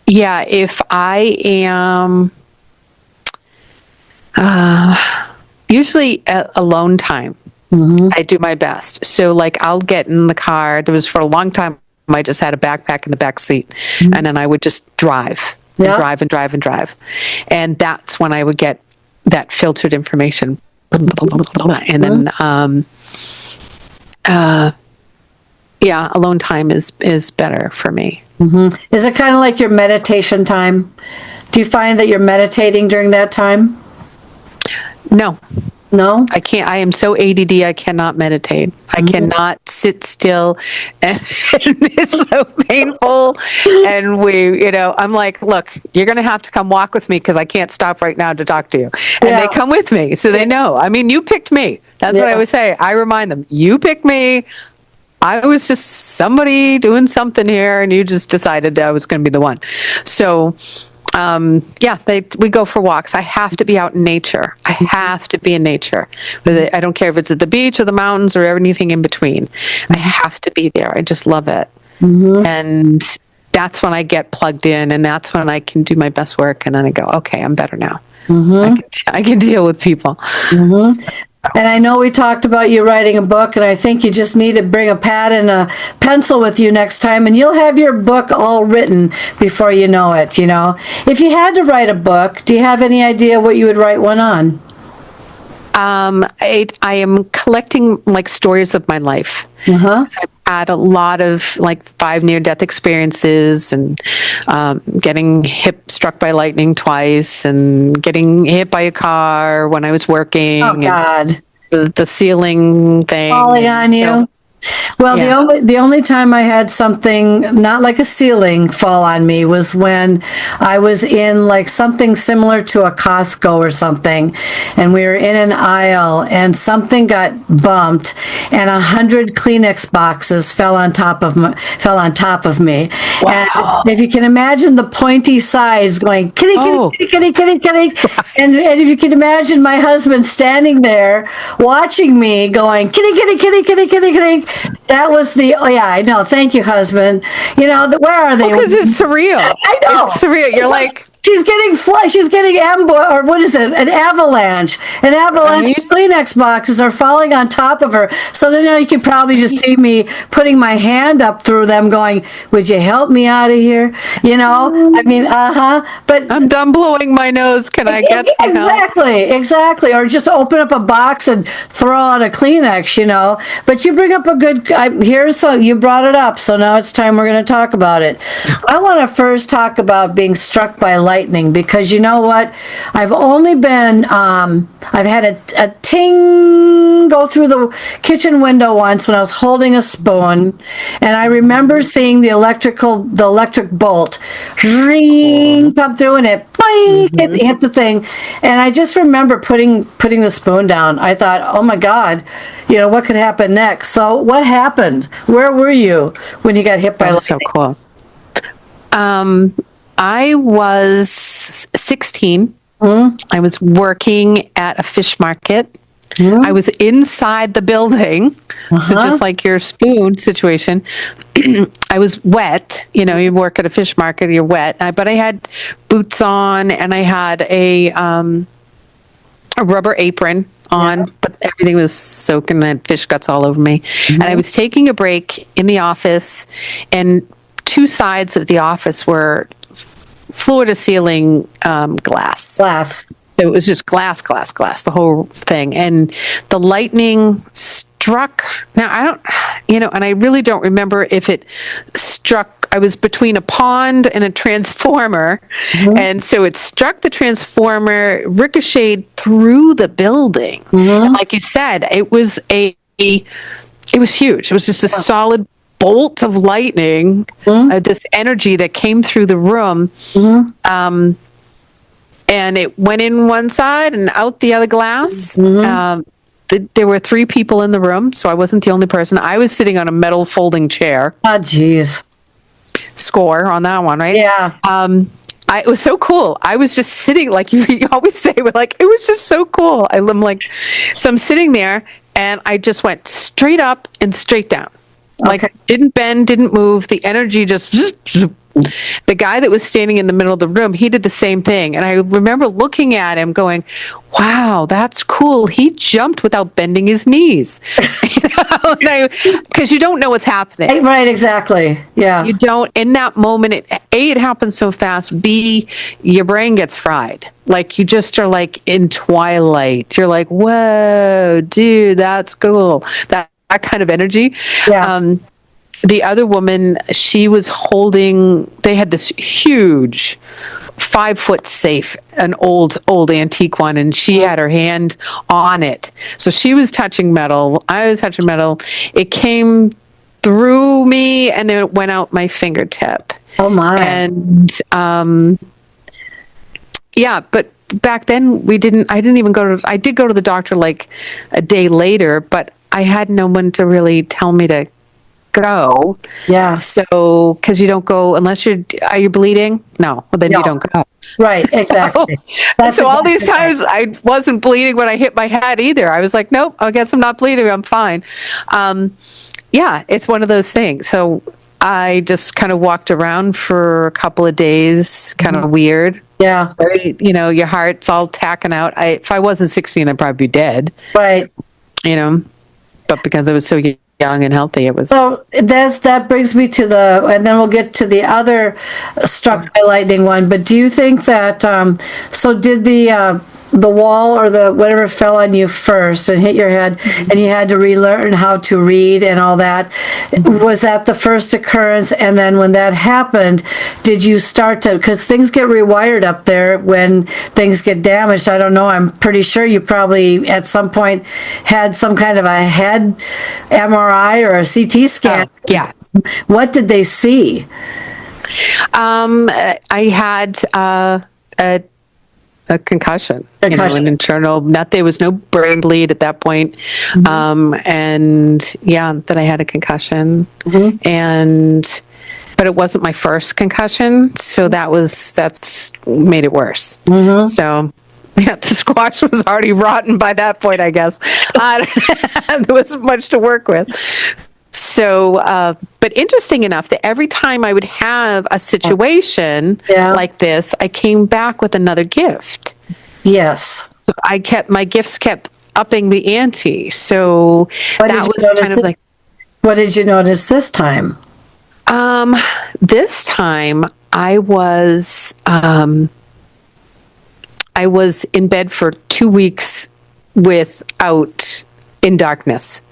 If I am usually at alone time, I do my best. So I'll get in the car. There was for a long time, I just had a backpack in the back seat, and then I would just drive and drive and drive and drive. And that's when I would get that filtered information. And then, alone time is better for me. Is it kind of like your meditation time? Do you find that you're meditating during that time? No. No? I can't. I am so ADD, I cannot meditate. I cannot sit still, and it's so painful. And I'm like, look, you're going to have to come walk with me because I can't stop right now to talk to you. And they come with me, so they know. I mean, you picked me. That's what I always say. I remind them, you picked me. I was just somebody doing something here, and you just decided I was going to be the one. So, we go for walks. I have to be out in nature. I have to be in nature. I don't care if it's at the beach or the mountains or anything in between. I have to be there. I just love it. And that's when I get plugged in, and that's when I can do my best work. And then I go, okay, I'm better now. I can deal with people. And I know we talked about you writing a book, and I think you just need to bring a pad and a pencil with you next time, and you'll have your book all written before you know it, you know. If you had to write a book, do you have any idea what you would write one on? I am collecting like stories of my life. I've had a lot of like 5 near-death experiences, and getting struck by lightning twice, and getting hit by a car when I was working. Oh God! The ceiling thing Falling on you. Well, Yeah. the only time I had something not like a ceiling fall on me was when I was in like something similar to a Costco or something, and we were in an aisle, and something got bumped, and 100 Kleenex boxes fell on top of me. Wow. And if you can imagine the pointy sides going kitty kitty kitty kitty kitty kitty, and if you can imagine my husband standing there watching me going kitty kitty kitty kitty kitty kitty. That was I know. Thank you, husband. You know, where are they? Because it's surreal. I know. It's surreal. You're like she's getting or what is it? An avalanche. An avalanche Right. of Kleenex boxes are falling on top of her. So then you could probably just see me putting my hand up through them going, would you help me out of here? You know, I mean, but I'm done blowing my nose. Can I get some help? Exactly. Or just open up a box and throw out a Kleenex, you know. But you bring up a good, you brought it up, so now it's time we're going to talk about it. I want to first talk about being struck by lightning, because you know what? I've only been, I've had a ting go through the kitchen window once when I was holding a spoon, and I remember seeing the electric bolt ring come through, and it boing, hit the thing, and I just remember putting the spoon down. I thought, oh my God, you know, what could happen next? So what happened? Where were you when you got hit by That's so lightning? cool. I was 16. I was working at a fish market. I was inside the building. So just like your spoon situation, I was wet. You know, you work at a fish market, you're wet. But I had boots on, and I had a rubber apron on, but everything was soaking and I had fish guts all over me. And I was taking a break in the office, and 2 sides of the office were floor to ceiling glass. So it was just glass, the whole thing. And the lightning struck. Now, I don't, you know, and I really don't remember if it struck. I was between a pond and a transformer. And so it struck the transformer, ricocheted through the building. And like you said, it was huge. It was just a solid bolt of lightning, this energy that came through the room. And it went in one side and out the other glass. There were 3 people in the room, so I wasn't the only person. I was sitting on a metal folding chair. Oh, geez. Score on that one, right? Yeah. It was so cool. I was just sitting, like you always say, it was just so cool. I'm like, so I'm sitting there, and I just went straight up and straight down. Like, didn't bend, didn't move. The energy just, the guy that was standing in the middle of the room, he did the same thing. And I remember looking at him going, wow, that's cool. He jumped without bending his knees. Because you don't know what's happening. Right, exactly. Yeah. You don't, in that moment, it happens so fast. B, your brain gets fried. Like, you just are like in twilight. You're like, whoa, dude, that's cool. That kind of energy. Yeah. The other woman, she was holding, they had this huge 5-foot safe, an old antique one, and she had her hand on it. So she was touching metal. I was touching metal. It came through me, and then it went out my fingertip. Oh my. And yeah, but back then I did go to the doctor like a day later, but I had no one to really tell me to go. Yeah. So, because you don't go unless are you bleeding? No. Well, then you don't go. Right. Exactly. So all these times I wasn't bleeding when I hit my head either. I was like, nope, I guess I'm not bleeding. I'm fine. Yeah, it's one of those things. So I just kind of walked around for a couple of days, kind of weird. Yeah. Very, your heart's all tacking out. If I wasn't 16, I'd probably be dead. Right. But because I was so young and healthy, it was. So that brings me to and then we'll get to the other struck by lightning one. But do you think that, so did the wall or the whatever fell on you first and hit your head, and you had to relearn how to read and all that? Was that the first occurrence? And then when that happened, did you start to, because things get rewired up there when things get damaged? I don't know. I'm pretty sure you probably at some point had some kind of a head MRI or a CT scan. Yeah. What did they see? I had a concussion. An internal. There was no brain bleed at that point, and that I had a concussion, but it wasn't my first concussion, so that's made it worse. So. Yeah, the squash was already rotten by that point, I guess. There wasn't much to work with. So, but interesting enough that every time I would have a situation like this, I came back with another gift. Yes. So my gifts kept upping the ante. So that was kind of like. What did you notice this time? This time I was in bed for 2 weeks in darkness.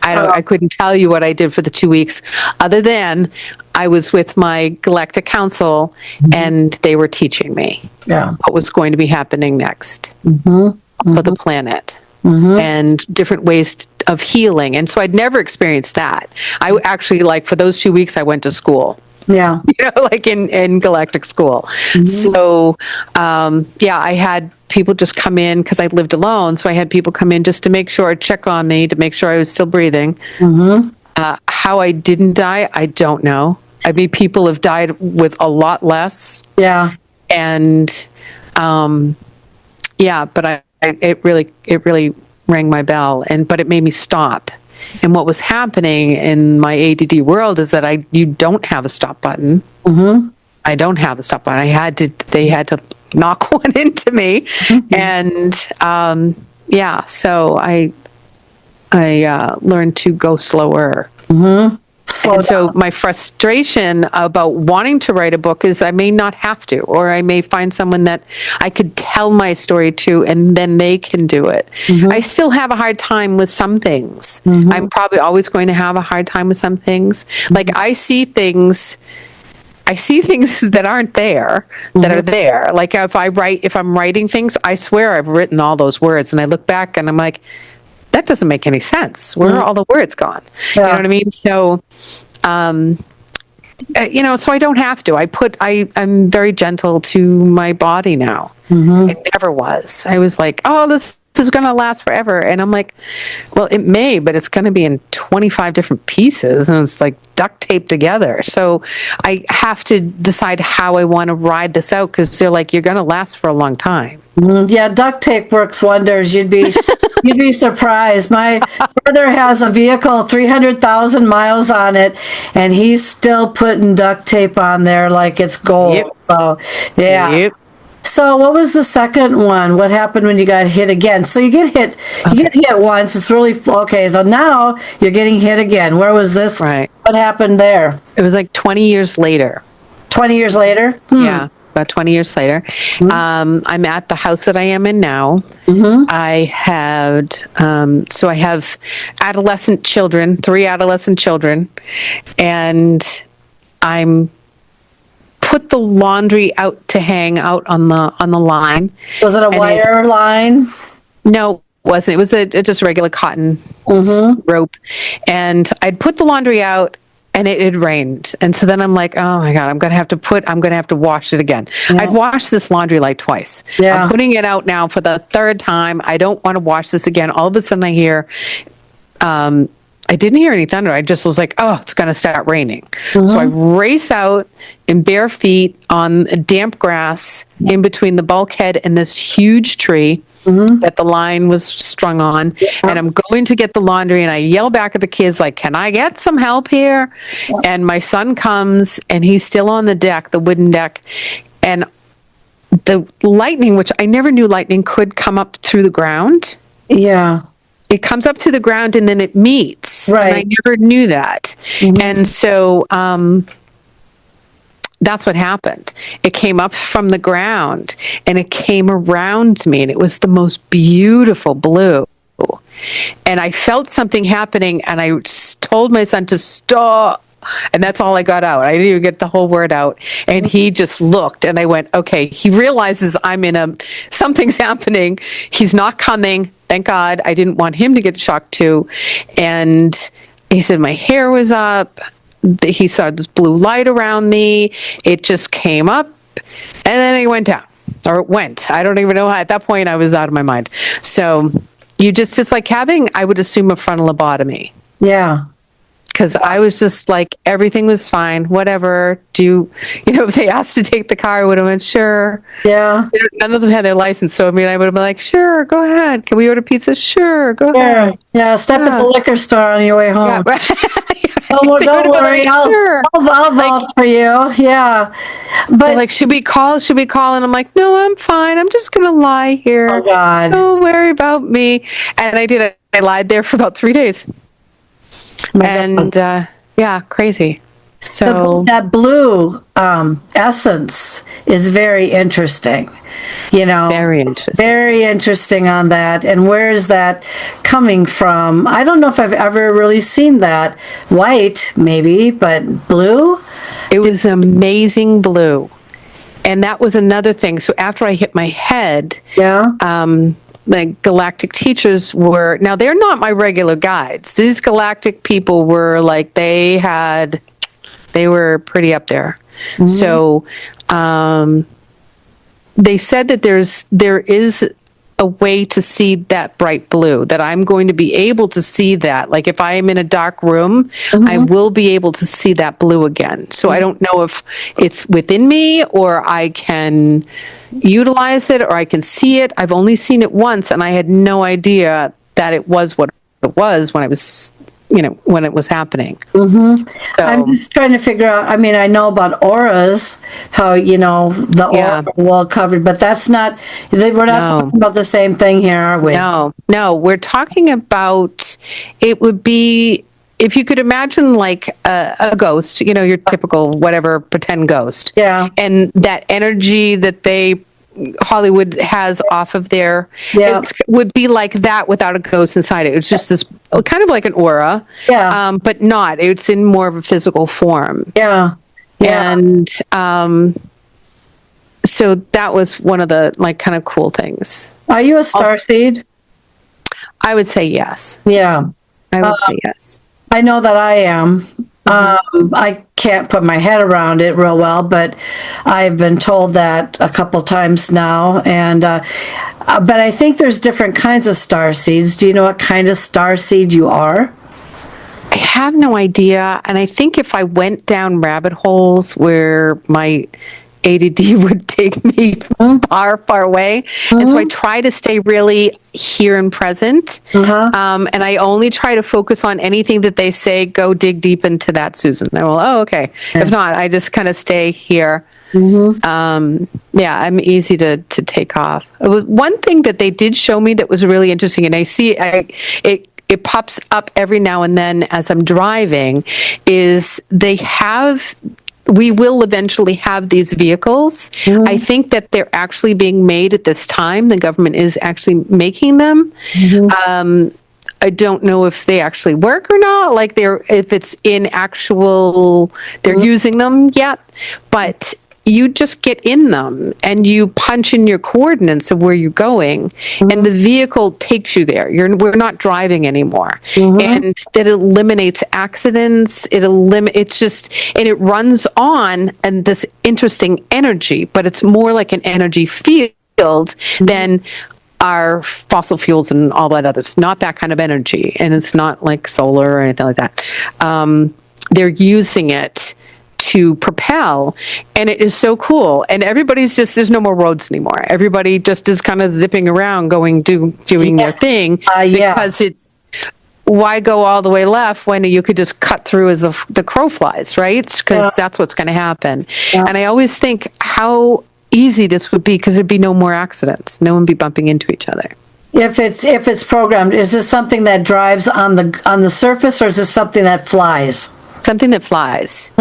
I couldn't tell you what I did for the 2 weeks, other than I was with my galactic council, and they were teaching me what was going to be happening next for the planet, and different ways of healing. And so I'd never experienced that. I actually, for those 2 weeks, I went to school. Yeah. Like in galactic school. So, I had people just come in because I lived alone. So I had people come in just to make sure, check on me, to make sure I was still breathing. How I didn't die, I don't know. I mean, people have died with a lot less. Yeah. And, but it really rang my bell, but it made me stop. And what was happening in my ADD world is that you don't have a stop button. I don't have a stop button. They had to knock one into me. And, so I learned to go slower. So my frustration about wanting to write a book is I may not have to, or I may find someone that I could tell my story to, and then they can do it. I still have a hard time with some things. I'm probably always going to have a hard time with some things. Like I see things that aren't there, that are there. Like if I'm writing things, I swear I've written all those words, and I look back and I'm like, that doesn't make any sense. Where are all the words gone? You know what I mean? So, so I don't have to. I'm very gentle to my body now. I never was. I was like, oh, this is going to last forever. And I'm like, well, it may, but it's going to be in 25 different pieces, and it's like duct taped together. So I have to decide how I want to ride this out, because they're like, you're going to last for a long time. Yeah, duct tape works wonders. You'd be surprised. My brother has a vehicle, 300,000 miles on it, and he's still putting duct tape on there like it's gold. Yep. So, yeah. Yep. So what was the second one? What happened when you got hit again? So you get hit once. It's really, okay, so now you're getting hit again. Where was this? Right. What happened there? It was like 20 years later. 20 years later? Yeah. About 20 years later. I'm at the house that I am in now. I have adolescent children, 3 adolescent children, and I'm put the laundry out to hang out on the line. Was it a wire line? No, it wasn't. It was just regular cotton rope. And I'd put the laundry out, and it had rained. And so then I'm like, oh my God, I'm going to have to wash it again. Yeah. I'd washed this laundry like twice. Yeah. I'm putting it out now for the 3rd time. I don't want to wash this again. All of a sudden I hear, I didn't hear any thunder. I just was like, oh, it's going to start raining. So I race out in bare feet on damp grass in between the bulkhead and this huge tree. that the line was strung on. And I'm going to get the laundry, and I yell back at the kids, like, can I get some help here? And my son comes, and he's still on the deck, the wooden deck. And the lightning, which I never knew lightning could come up through the ground. Yeah. It comes up through the ground and then it meets. Right. And I never knew that. And so that's what happened. It came up from the ground and it came around me, and it was the most beautiful blue. And I felt something happening, and I told my son to stop. And that's all I got out. I didn't even get the whole word out. And he just looked, and I went, okay, he realizes something's happening. He's not coming. Thank God. I didn't want him to get shocked too. And he said my hair was up. He saw this blue light around me. It just came up, and then it went down, or it went. I don't even know how. At that point, I was out of my mind. So it's like having, I would assume, a frontal lobotomy. Yeah. Because I was just like, everything was fine, whatever. If they asked to take the car, I would have went, sure. Yeah. None of them had their license. So, I mean, I would have been like, sure, go ahead. Can we order pizza? Sure, go ahead. Yeah, stop at the liquor store on your way home. Yeah, right. Oh, don't worry. I'll vouch for you. Yeah. But like, should we call? And I'm like, no, I'm fine. I'm just going to lie here. Oh, God. Don't worry about me. And I did. I lied there for about 3 days. And crazy. So that blue essence is very interesting. Very interesting. Very interesting on that. And where is that coming from? I don't know if I've ever really seen that. White, maybe, but blue? It was amazing blue. And that was another thing. So after I hit my head, the galactic teachers now they're not my regular guides. These galactic people were like, they were pretty up there. So they said that there is a way to see that bright blue, that I'm going to be able to see that. Like if I am in a dark room, I will be able to see that blue again. So I don't know if it's within me, or I can utilize it, or I can see it. I've only seen it once, and I had no idea that it was what it was when I was, when it was happening. So, I'm just trying to figure out, I mean, I know about auras, how, the aura wall covered, but that's not, we're not talking about the same thing here, are we? No, we're talking about, it would be, if you could imagine like a ghost, your typical whatever pretend ghost. Yeah. And that energy that Hollywood has off of there, it would be like that without a ghost inside it. It's just this kind of like an aura, but not. It's in more of a physical form. Yeah. And so that was one of the like kind of cool things. Are you a starseed? I would say yes. Yeah. I would say yes. I know that I am. I can't put my head around it real well, but I've been told that a couple times now. And but I think there's different kinds of starseeds. Do you know what kind of starseed you are? I have no idea. And I think if I went down rabbit holes where my ADD would take me far, far away. And so I try to stay really here and present. And I only try to focus on anything that they say, go dig deep into that, Susan. And I will, okay. If not, I just kind of stay here. I'm easy to take off. It was one thing that they did show me that was really interesting, and I see it pops up every now and then as I'm driving, is we will eventually have these vehicles. I think that they're actually being made at this time. The government is actually making them. I don't know if they actually work or not, like if it's in actual, they're using them yet, but you just get in them and you punch in your coordinates of where you're going, and the vehicle takes you there. We're not driving anymore, and that eliminates accidents. And it runs on and this interesting energy, but it's more like an energy field than our fossil fuels and all that other. It's not that kind of energy, and it's not like solar or anything like that. They're using it to propel, and it is so cool. And everybody's just, there's no more roads anymore. Everybody just is kind of zipping around, doing their thing, because it's, why go all the way left when you could just cut through as the crow flies, right? Because that's what's going to happen. And I always think how easy this would be, because there'd be no more accidents. No one would be bumping into each other. If it's programmed, is this something that drives on the surface, or is this something that flies? Something that flies.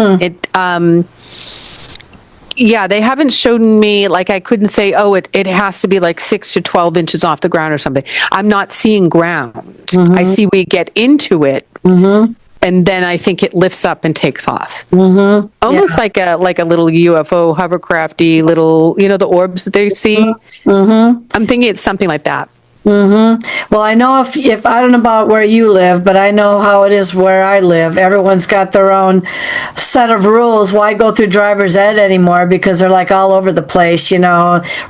Yeah, they haven't shown me, like, I couldn't say, oh, it has to be like 6 to 12 inches off the ground or something. I'm not seeing ground. I see we get into it, and then I think it lifts up and takes off. Almost like a little UFO hovercrafty little, the orbs that they see. I'm thinking it's something like that. Well, I know if I don't know about where you live, but I know how it is where I live. Everyone's got their own set of rules. Why go through driver's ed anymore? Because they're like all over the place,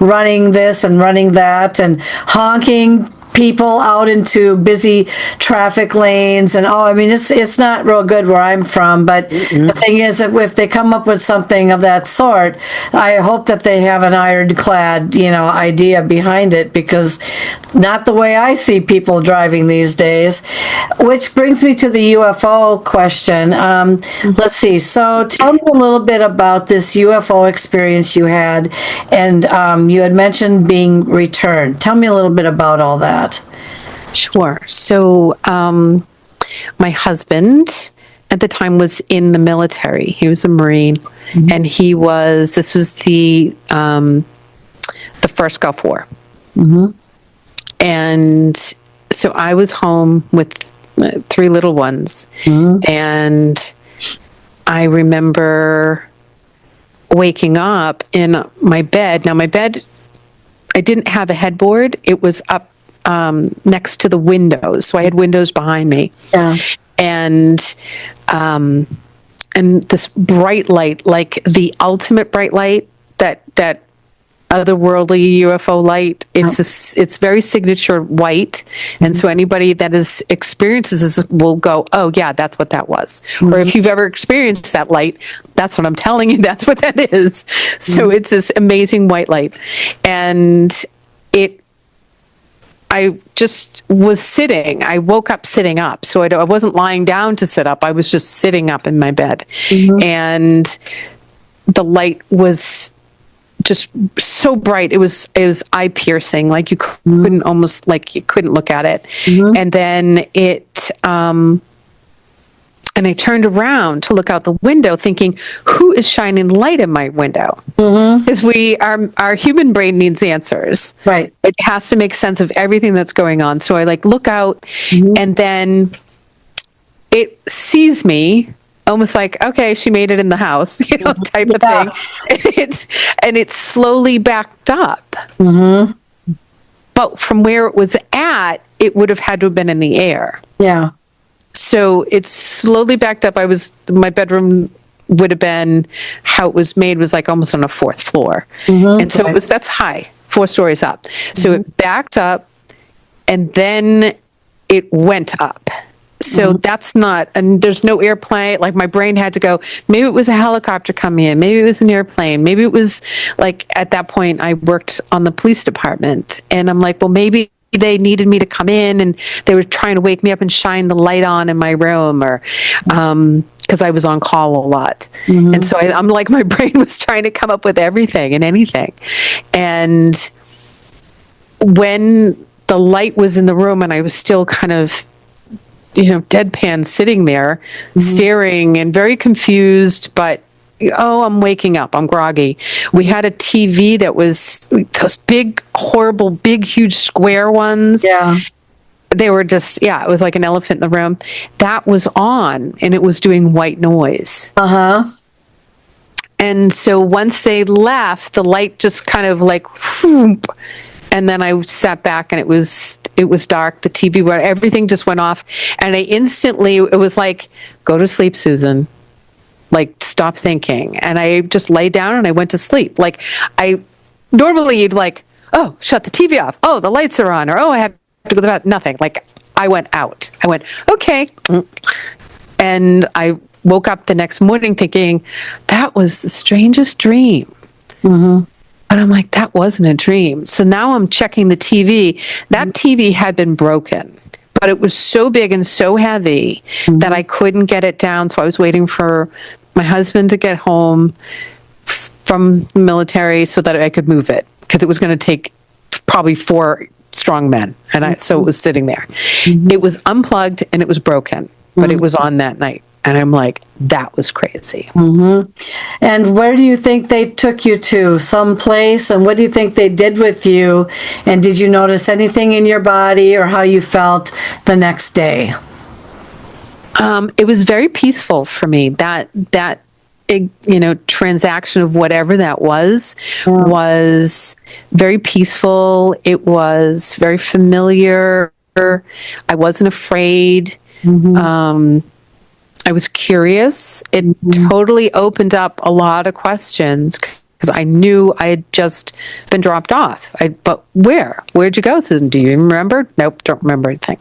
running this and running that and honking people out into busy traffic lanes, and it's not real good where I'm from. But the thing is that if they come up with something of that sort, I hope that they have an ironclad idea behind it, because not the way I see people driving these days. Which brings me to the UFO question. Let's see, so tell me a little bit about this UFO experience you had, and you had mentioned being returned. Tell me a little bit about all that. Sure. So my husband at the time was in the military. He was a Marine, and this was the first Gulf War. And so I was home with 3 little ones, and I remember waking up in my bed. Now, my bed, I didn't have a headboard. It was up next to the windows, so I had windows behind me, and this bright light, like the ultimate bright light, that otherworldly UFO light. It's very signature white, and so anybody that experiences this will go, oh yeah, that's what that was. Or if you've ever experienced that light, that's what I'm telling you. That's what that is. So it's this amazing white light, and I just was sitting. I woke up sitting up. So I wasn't lying down to sit up. I was just sitting up in my bed. And the light was just so bright. It was eye piercing. Like you couldn't look at it. And then and I turned around to look out the window thinking, who is shining light in my window? Because our human brain needs answers. Right. It has to make sense of everything that's going on. So I look out, and then it sees me almost like, okay, she made it in the house, type of thing. And it's slowly backed up. But from where it was at, it would have had to have been in the air. Yeah. So it's slowly backed up. My bedroom would have been, how it was made was like almost on a 4th floor. And so that's high, 4 stories up. So it backed up, and then it went up. So that's not, and there's no airplane. Like my brain had to go, maybe it was a helicopter coming in. Maybe it was an airplane. Maybe it was like, at that point I worked on the police department, and I'm like, well, maybe they needed me to come in and they were trying to wake me up and shine the light on in my room, or because I was on call a lot. And so I'm like, my brain was trying to come up with everything and anything. And when the light was in the room and I was still kind of, deadpan sitting there, staring and very confused, but I'm waking up. I'm groggy. We had a TV that was those big, horrible, big, huge square ones. Yeah. They were just, it was like an elephant in the room. That was on, and it was doing white noise. And so once they left, the light just kind of like, whoop, and then I sat back, and it was dark. The TV, everything just went off. And it was like, go to sleep, Susan. Like, stop thinking. And I just lay down and I went to sleep. Like, normally you'd like, oh, shut the TV off. Oh, the lights are on. Or, oh, I have to go to bed. Nothing. Like, I went out. I went, okay. And I woke up the next morning thinking, that was the strangest dream. But I'm like, that wasn't a dream. So now I'm checking the TV. That TV had been broken, but it was so big and so heavy that I couldn't get it down. So I was waiting for my husband to get home from the military so that I could move it, because it was going to take probably 4 strong men. And so it was sitting there. It was unplugged and it was broken, but it was on that night. And I'm like, that was crazy. And where do you think they took you to? Some place? And what do you think they did with you? And did you notice anything in your body or how you felt the next day? It was very peaceful for me. That transaction of whatever that was very peaceful. It was very familiar. I wasn't afraid. I was curious. It totally opened up a lot of questions because I knew I had just been dropped off. But where? Where'd you go, Susan? Do you remember? Nope, don't remember anything.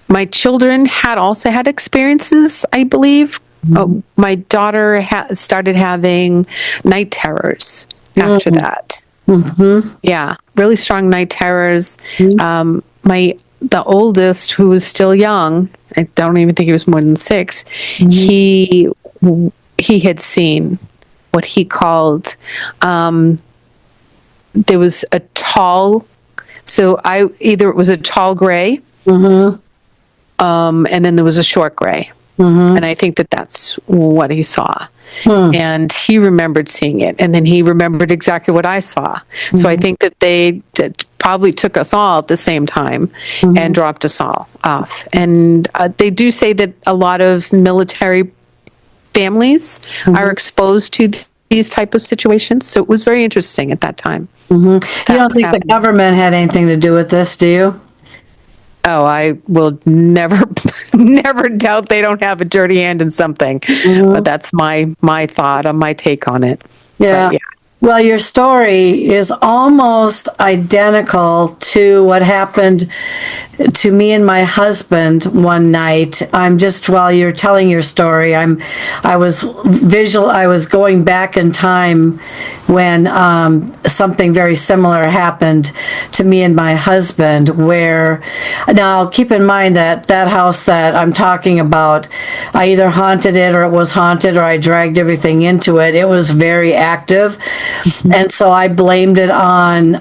My children also had experiences, I believe. My daughter started having night terrors after that. Yeah, really strong night terrors. The oldest, who was still young, I don't even think he was more than 6, he had seen what he called, there was a tall, either it was a tall gray, and then there was a short gray. And I think that's what he saw. And he remembered seeing it. And then he remembered exactly what I saw. So I think that they probably took us all at the same time and dropped us all off. And they do say that a lot of military families are exposed to these type of situations. So it was very interesting at that time. You don't think the government had anything to do with this, do you? Oh, I will never doubt they don't have a dirty hand in something. But that's my thought on my take on it. Yeah. Well, your story is almost identical to what happened to me and my husband one night. While you're telling your story, I was going back in time when something very similar happened to me and my husband, where, now keep in mind that house that I'm talking about, I either haunted it or it was haunted or I dragged everything into it. It was very active. And so I blamed it on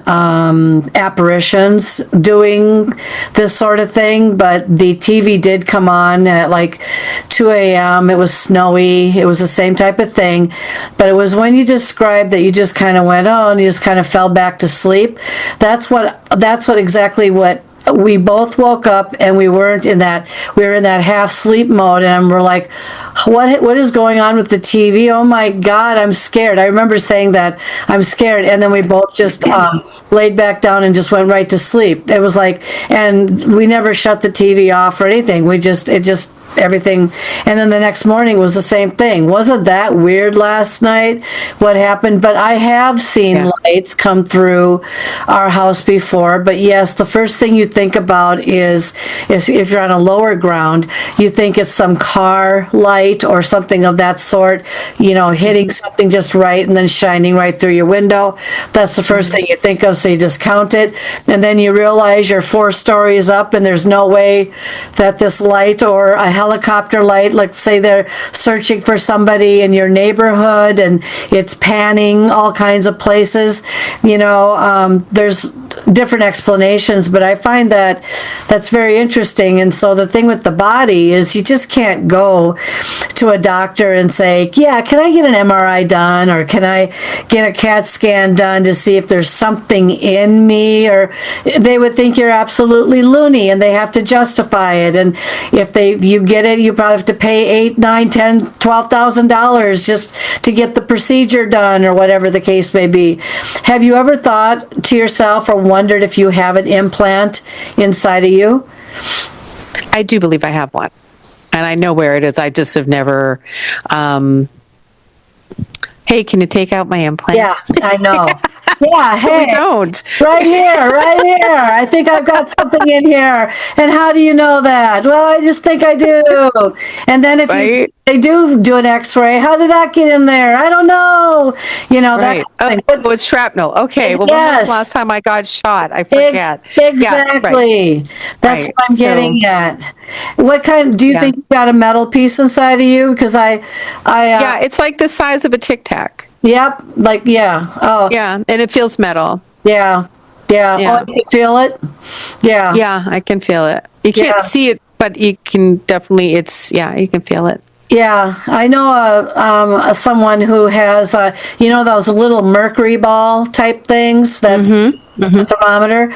apparitions doing this sort of thing. But the TV did come on at like 2 a.m. It was snowy. It was the same type of thing. But it was when you described that you just kind of went, oh, and you just kind of fell back to sleep. That's exactly what we both woke up, and we were in that half sleep mode, and we're like, what is going on with the TV? Oh my God, I'm scared. I remember saying that, I'm scared, and then we both just laid back down and just went right to sleep. It was like, and we never shut the TV off or anything. Everything, and then the next morning was the same thing. Wasn't that weird last night what happened? But I have seen lights come through our house before. But yes, the first thing you think about is if you're on a lower ground, you think it's some car light or something of that sort, hitting something just right and then shining right through your window. That's the first thing you think of, so you discount it, and then you realize you're 4 stories up and there's no way that this light or a helicopter light, like say they're searching for somebody in your neighborhood and it's panning all kinds of places, there's different explanations, but I find that that's very interesting. And so the thing with the body is you just can't go to a doctor and say, yeah, can I get an MRI done, or can I get a CAT scan done to see if there's something in me, or they would think you're absolutely loony and they have to justify it. And if you get it, you probably have to pay $8, $9, $10, $12,000 just to get the procedure done, or whatever the case may be. Have you ever thought to yourself or wondered if you have an implant inside of you? I do believe I have one, and I know where it is. I just have never. Hey, can you take out my implant? Yeah, I know. Yeah, So hey, we don't. right here, right here. I think I've got something in here. And how do you know that? Well, I just think I do. And then if Right? they do an X-ray, how did that get in there? I don't know. That Right. Oh, kind of thing. it's shrapnel. Okay. Well, when was the Yes. last time I got shot? I forget. Yeah. Right. Exactly. That's Right. what I'm So, getting at. What kind, do you yeah. think you've got a metal piece inside of you? Because Yeah. It's like the size of a Tic Tac. yep, like, yeah. Oh, Yeah. And it feels metal. yeah. Yeah. Yeah. Oh, you can feel it? Yeah. Yeah. I can feel it. You can't Yeah. see it, but you can definitely, you can feel it. Yeah, I know someone who has, those little mercury ball type things, that thermometer.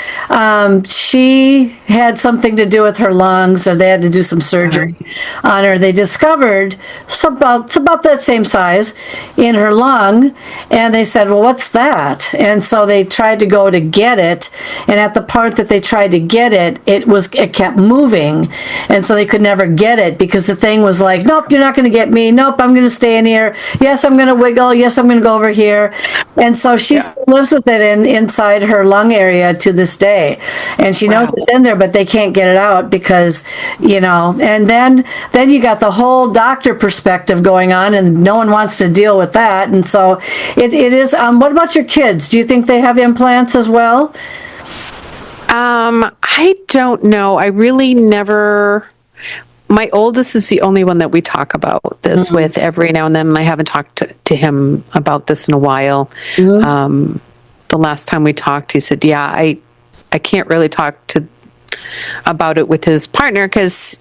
She had something to do with her lungs, or they had to do some surgery on her. They discovered it's about that same size in her lung, and they said, "Well, what's that?" And so they tried to go to get it, and at the part that they tried to get it, it kept moving, and so they could never get it because the thing was like, "Nope, you're not going to get me. Nope, I'm going to stay in here. Yes, I'm going to wiggle. Yes, I'm going to go over here." And so she still lives with it inside her lung area to this day, and she knows it's in there, but they can't get it out because, and then you got the whole doctor perspective going on, and no one wants to deal with that. And so it is. What about your kids? Do you think they have implants as well? I don't know. I really never. My oldest is the only one that we talk about this with every now and then, and I haven't talked to him about this in a while. The last time we talked, he said, "Yeah, I can't really talk about it with his partner because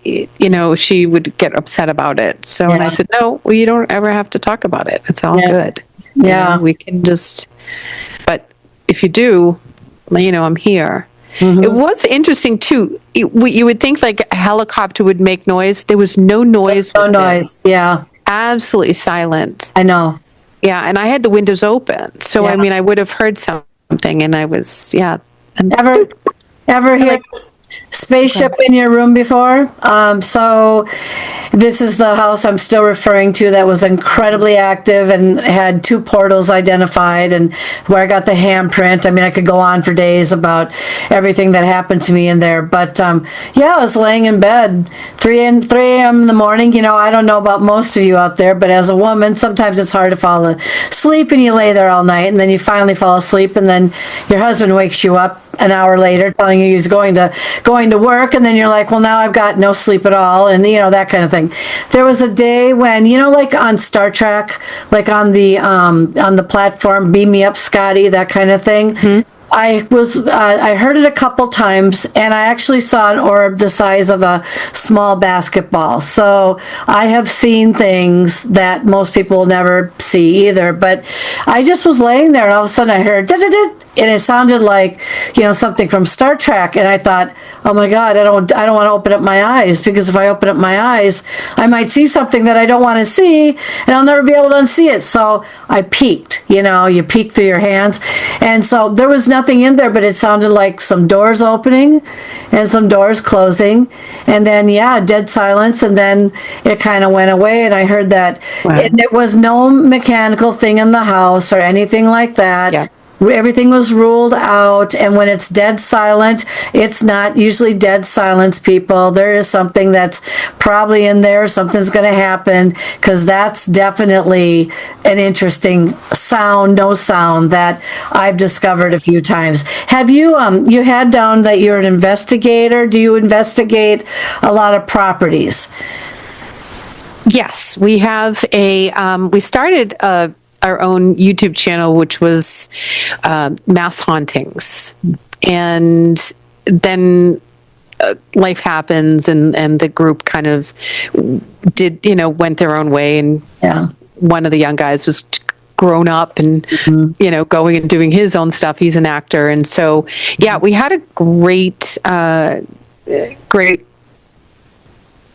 she would get upset about it." So, and I said, "No, well, you don't ever have to talk about it. It's all good. Yeah, we can just. But if you do, I'm here." It was interesting too. You would think like a helicopter would make noise. There was no noise. No noise. Yeah, absolutely silent. I know. Yeah, and I had the windows open, so I mean, I would have heard something, and I was And Ever hear spaceship in your room before? So this is the house I'm still referring to that was incredibly active and had 2 portals identified, and where I got the handprint. I mean, I could go on for days about everything that happened to me in there. But I was laying in bed 3 a.m. in the morning. I don't know about most of you out there, but as a woman, sometimes it's hard to fall asleep, and you lay there all night, and then you finally fall asleep, and then your husband wakes you up an hour later telling you he's going to work, and then you're like, well, now I've got no sleep at all, and that kind of thing. There was a day when, like on Star Trek, like on the platform, "Beam me up, Scotty," that kind of thing. I heard it a couple times, and I actually saw an orb the size of a small basketball. So I have seen things that most people will never see either. But I just was laying there, and all of a sudden I heard "da-da-da," and it sounded like something from Star Trek. And I thought, oh my God, I don't want to open up my eyes, because if I open up my eyes, I might see something that I don't want to see, and I'll never be able to unsee it. So I peeked. You peek through your hands, and so there was nothing in there, but it sounded like some doors opening and some doors closing, and then dead silence, and then it kind of went away, and I heard that. And there was no mechanical thing in the house or anything like that. Everything was ruled out, and when it's dead silent, it's not usually dead silence, people. There is something that's probably in there. Something's going to happen, because that's definitely an interesting sound, no sound, that I've discovered a few times. Have you, you had down that you're an investigator. Do you investigate a lot of properties? Yes, we have we started our own YouTube channel, which was mass hauntings, and then life happens, and the group kind of went their own way, and one of the young guys was grown up and going and doing his own stuff. He's an actor, and so we had a great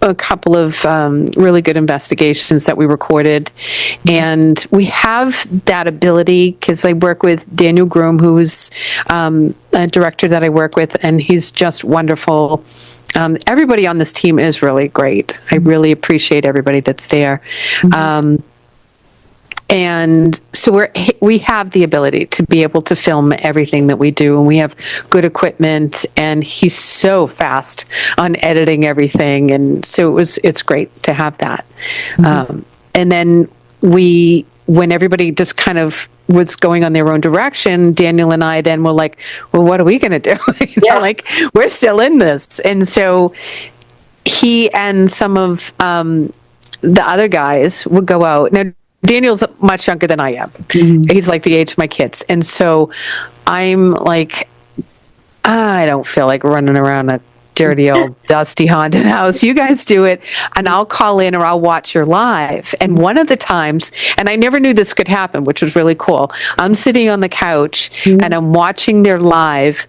a couple of really good investigations that we recorded, and we have that ability because I work with Daniel Groom, who's a director that I work with, and he's just wonderful. Everybody on this team is really great. I really appreciate everybody that's there. And so we have the ability to be able to film everything that we do, and we have good equipment, and he's so fast on editing everything. And so it's great to have that. And then when everybody just kind of was going on their own direction, Daniel and I then were like, well, what are we going to do? Like, we're still in this. And so he and some of the other guys would go out. Now, Daniel's much younger than I am. He's like the age of my kids. And so I'm like, I don't feel like running around a dirty old dusty haunted house. You guys do it, and I'll call in or I'll watch your live. And one of the times, and I never knew this could happen, which was really cool. I'm sitting on the couch and I'm watching their live,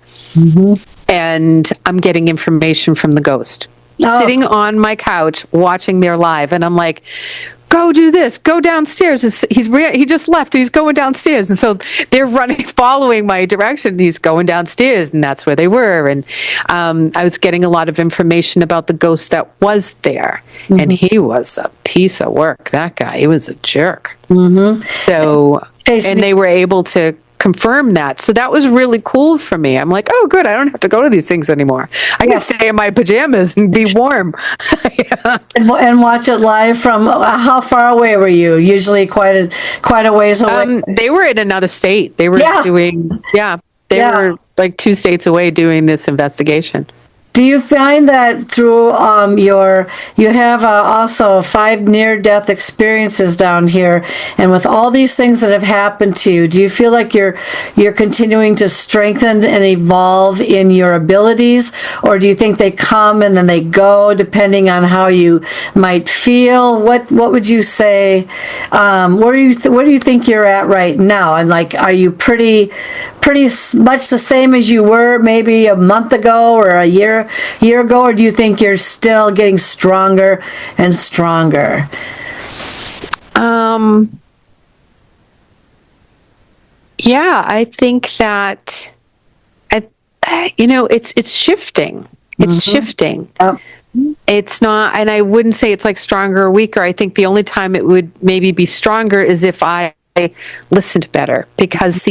and I'm getting information from the ghost. Sitting on my couch watching their live, and I'm like, go do this, go downstairs. He just left. He's going downstairs. And so they're running, following my direction. He's going downstairs, and that's where they were. And I was getting a lot of information about the ghost that was there. And he was a piece of work, that guy. He was a jerk. So, and they were able to confirm that. So that was really cool for me. I'm like, oh, good. I don't have to go to these things anymore. I can stay in my pajamas and be warm. And watch it live from, how far away were you? Usually quite a ways away. They were in another state. They were doing, they were like 2 states away doing this investigation. Do you find that through you have also 5 near-death experiences down here, and with all these things that have happened to you, do you feel like you're continuing to strengthen and evolve in your abilities, or do you think they come and then they go depending on how you might feel? What would you say? Where do you think you're at right now? And like, are you pretty much the same as you were maybe a month ago or a year ago, or do you think you're still getting stronger and stronger? I think that it's shifting. It's shifting. It's not, and I wouldn't say it's like stronger or weaker. I think the only time it would maybe be stronger is if I listened better, because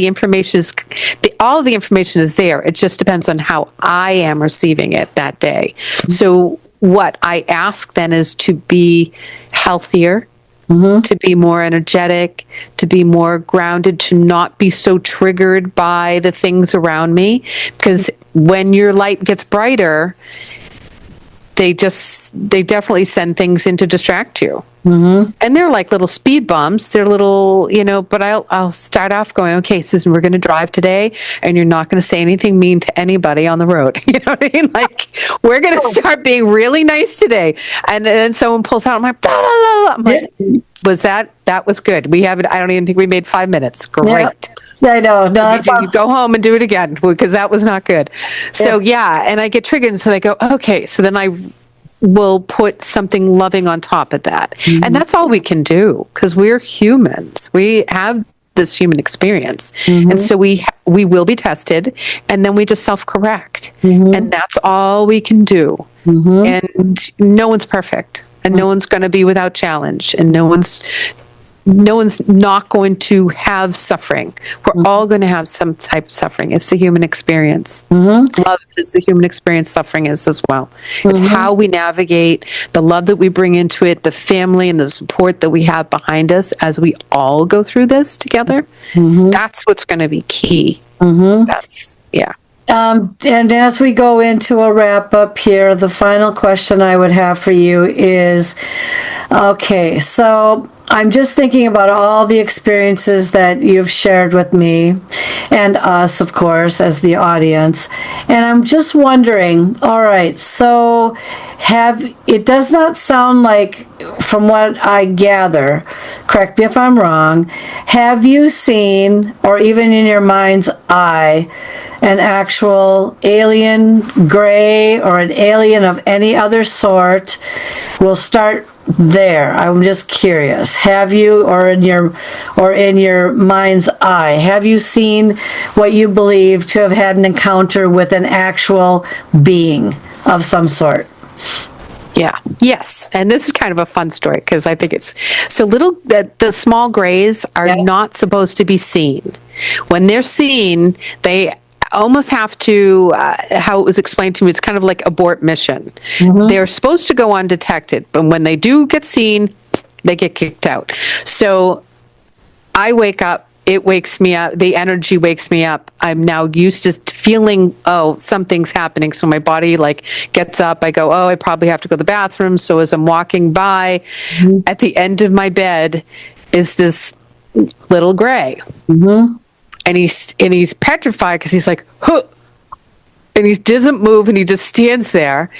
all the information is there. It just depends on how I am receiving it that day. So what I ask then is to be healthier, to be more energetic, to be more grounded, to not be so triggered by the things around me, because when your light gets brighter, they definitely send things in to distract you. And they're like little speed bumps. They're little, but I'll start off going, okay, Susan, we're going to drive today, and you're not going to say anything mean to anybody on the road. You know what I mean? Like, we're going to start being really nice today. And then someone pulls out, I'm like, blah, blah, blah. I'm like, that was good. I don't even think we made 5 minutes. Great. Yeah, I know. No, you go home and do it again, because that was not good. So and I get triggered, and so they go, okay. So then I will put something loving on top of that, and that's all we can do, because we're humans. We have this human experience, and so we will be tested, and then we just self-correct, and that's all we can do. And no one's perfect, and no one's going to be without challenge, and no one's not going to have suffering. We're all going to have some type of suffering. It's the human experience. Love is the human experience. Suffering is as well. It's how we navigate, the love that we bring into it, the family and the support that we have behind us as we all go through this together. That's what's going to be key. That's, and as we go into a wrap up here, the final question I would have for you is, okay, so I'm just thinking about all the experiences that you've shared with me and us, of course, as the audience. And I'm just wondering, all right, so it does not sound like, from what I gather, correct me if I'm wrong, have you seen, or even in your mind's eye, an actual alien gray or an alien of any other sort? We'll start there. I'm just curious. Have you, or in your mind's eye, have you seen what you believe to have had an encounter with an actual being of some sort? Yeah. Yes. And this is kind of a fun story because I think it's so the small grays are not supposed to be seen. When they're seen, they almost have to, how it was explained to me, it's kind of like abort mission. They're supposed to go undetected, but when they do get seen, they get kicked out. So I wake up. It wakes me up. The energy wakes me up. I'm now used to feeling, oh, something's happening. So my body like gets up. I go, oh, I probably have to go to the bathroom. So as I'm walking by, at the end of my bed is this little gray. And he's petrified because he's like, huh. And he doesn't move and he just stands there.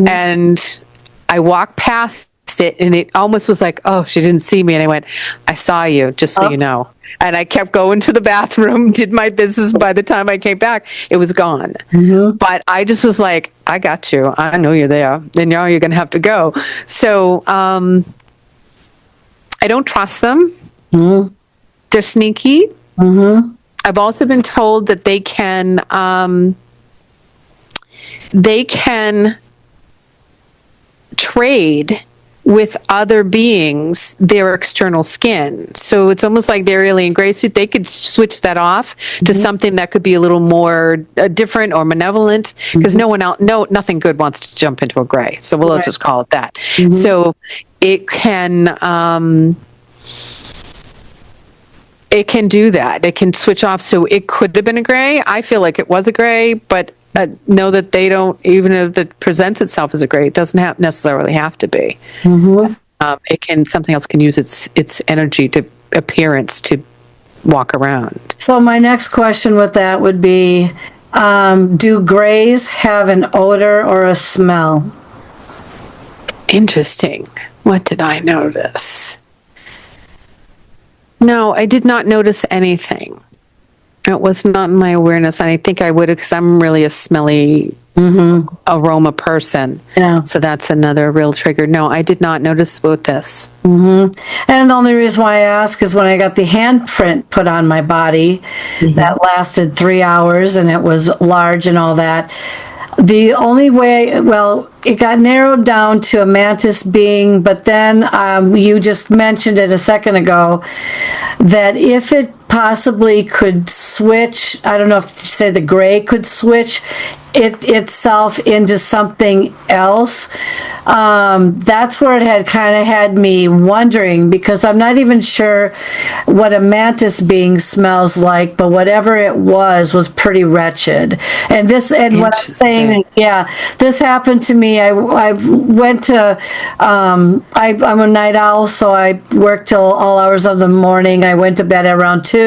And I walk past it and it almost was like, oh, she didn't see me. And I went, I saw you, just so you know. And I kept going to the bathroom, did my business. By the time I came back, it was gone. But I just was like, I got you. I know you're there. And now you're going to have to go. So I don't trust them. They're sneaky. I've also been told that they can trade with other beings their external skin. So it's almost like their alien gray suit. They could switch that off to something that could be a little more different or malevolent, because nothing good wants to jump into a gray. So let's just call it that. So it can do that. It can switch off. So it could have been a gray. I feel like it was a gray, but know that they don't, even if it presents itself as a gray, it doesn't necessarily have to be. Something else can use its energy to appearance to walk around. So my next question with that would be, do grays have an odor or a smell? Interesting. What did I notice? No, I did not notice anything. It was not in my awareness, and I think I would have, because I'm really a smelly aroma person. Yeah. So that's another real trigger. No, I did not notice about this. And the only reason why I ask is when I got the handprint put on my body, that lasted 3 hours, and it was large and all that. The only way, it got narrowed down to a mantis being, but then you just mentioned it a second ago, that if it possibly could switch, I don't know if you say the gray could switch itself into something else. That's where it had kind of had me wondering, because I'm not even sure what a mantis being smells like, but whatever it was pretty wretched. And what I'm saying is, this happened to me. I went to, I'm a night owl, so I worked till all hours of the morning. I went to bed at around 2.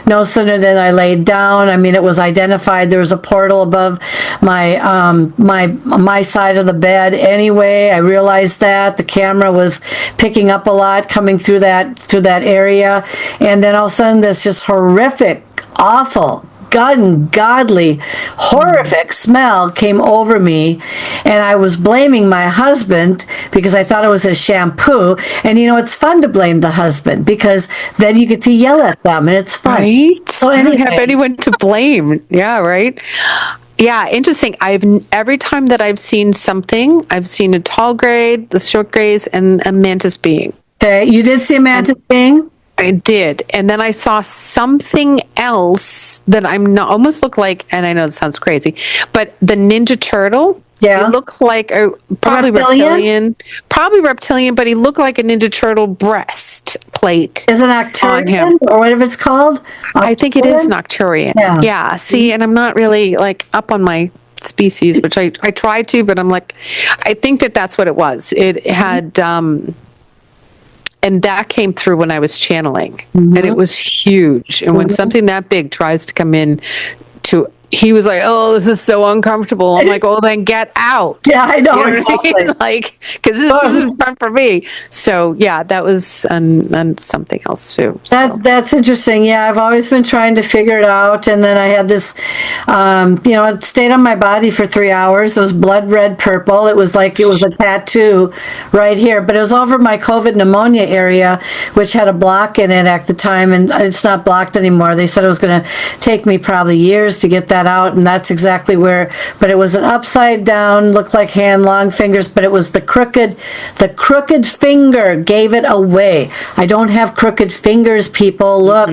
No sooner than I laid down. I mean, it was identified. There was a portal above my side of the bed anyway. I realized that the camera was picking up a lot coming through that area, and then all of a sudden this just horrific, awful, ungodly, horrific smell came over me, and I was blaming my husband because I thought it was his shampoo. And it's fun to blame the husband because then you get to yell at them and it's fun. Right? So anyway. I don't have anyone to blame. Yeah, right? Yeah, interesting. Every time that I've seen something, I've seen a tall gray, the short grays, and a mantis being. Okay, you did see a mantis being? I did. And then I saw something else that almost looked like, and I know it sounds crazy, but the Ninja Turtle. Yeah. It looked like probably reptilian, but he looked like a Ninja Turtle breastplate. Is it Nocturian or whatever it's called? I think it is Nocturian. Yeah. See, and I'm not really like up on my species, which I try to, but I'm like, I think that's what it was. It had, and that came through when I was channeling, and it was huge. And when something that big tries to come in to, he was like, "Oh, this is so uncomfortable." I'm like, "Oh, then get out." Yeah, I know. You know what I mean? Like, because this isn't fun for me. So yeah, that was and something else too. So. That's interesting. Yeah, I've always been trying to figure it out, and then I had this, it stayed on my body for 3 hours. It was blood red purple. It was like it was a tattoo right here, but it was over my COVID pneumonia area, which had a block in it at the time, and it's not blocked anymore. They said it was going to take me probably years to get that that out, and that's exactly where, but it was an upside down, looked like hand, long fingers, but it was the crooked finger gave it away. I don't have crooked fingers, people, look.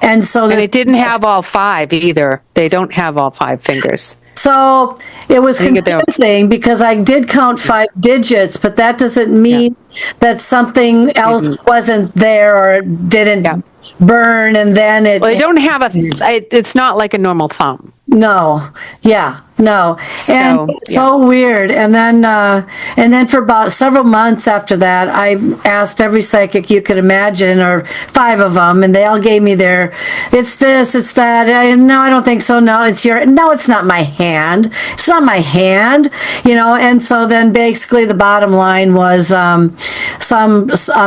And so And it didn't have all 5 either. They don't have all 5 fingers. So it was confusing because I did count 5 digits, but that doesn't mean that something else wasn't there or didn't burn, and then it. Well, they don't have it's not like a normal thumb. No. Yeah. No. And so weird. And then for about several months after that, I asked every psychic you could imagine, or 5 of them, and they all gave me it's this, it's that. No, I don't think so. No, it's not my hand. It's not my hand, and so then basically the bottom line was, a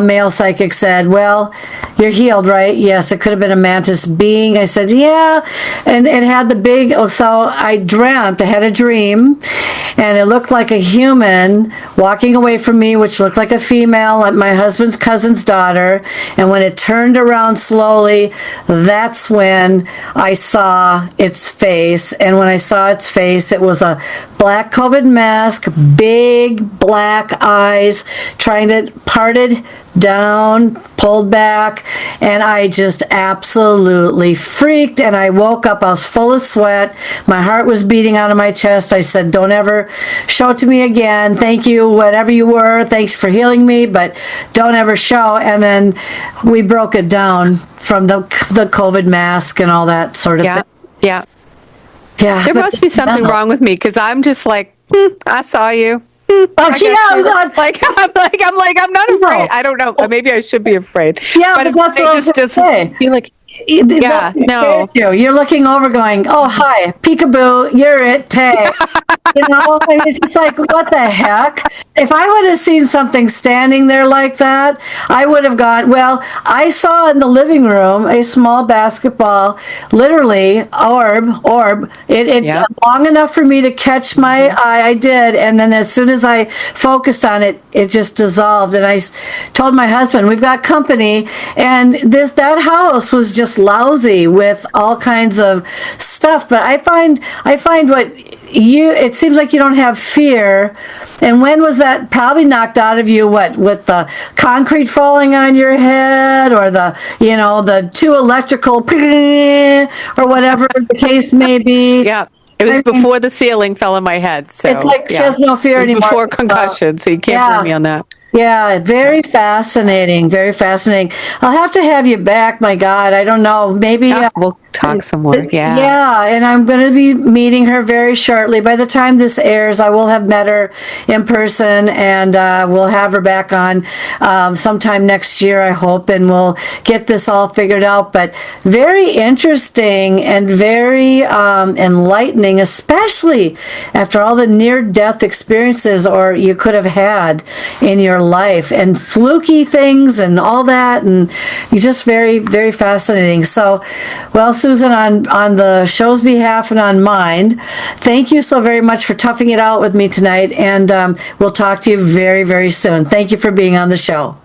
male psychic said, well, you're healed, right? Yes. It could have been a mantis being. I said, yeah. And it had so I had a dream, and it looked like a human walking away from me, which looked like a female, like my husband's cousin's daughter. And when it turned around slowly, that's when I saw its face. And when I saw its face, it was a black COVID mask, big black eyes, parted down, pulled back, and I just absolutely freaked. And I woke up, I was full of sweat, my heart was beating out of my chest. I said, don't ever show it to me again. Thank you, whatever you were, thanks for healing me, but don't ever show. And then we broke it down from the COVID mask and all that sort of thing. Yeah. There must be something wrong with me, because I'm just like, I saw you. I'm not afraid. I don't know. Maybe I should be afraid. Yeah, but that's what I was just saying. Feel like, no. You're looking over going, oh, hi, peekaboo, you're it, Tay. And it's just like, what the heck? If I would have seen something standing there like that, I would have gone, well, I saw in the living room a small basketball, literally, orb. It long enough for me to catch my eye. I did. And then as soon as I focused on it, it just dissolved. And I told my husband, we've got company. And that house was just lousy with all kinds of stuff. But I find it seems like you don't have fear. And when was that probably knocked out of you? What, with the concrete falling on your head, or the 2 electrical or whatever the case may be? Yeah. It was before the ceiling fell on my head. So it's like she has no fear anymore. Before concussion, so you can't blame me on that. Yeah, very fascinating. Very fascinating. I'll have to have you back. My God, I don't know. Maybe we'll talk some more. Yeah. Yeah, and I'm going to be meeting her very shortly. By the time this airs, I will have met her in person, and we'll have her back on sometime next year, I hope, and we'll get this all figured out. But very interesting and very enlightening, especially after all the near-death experiences or you could have had in your life, and fluky things and all that, and just very, very fascinating. So, well, Susan, on the show's behalf and on mine, thank you so very much for toughing it out with me tonight, and we'll talk to you very, very soon. Thank you for being on the show.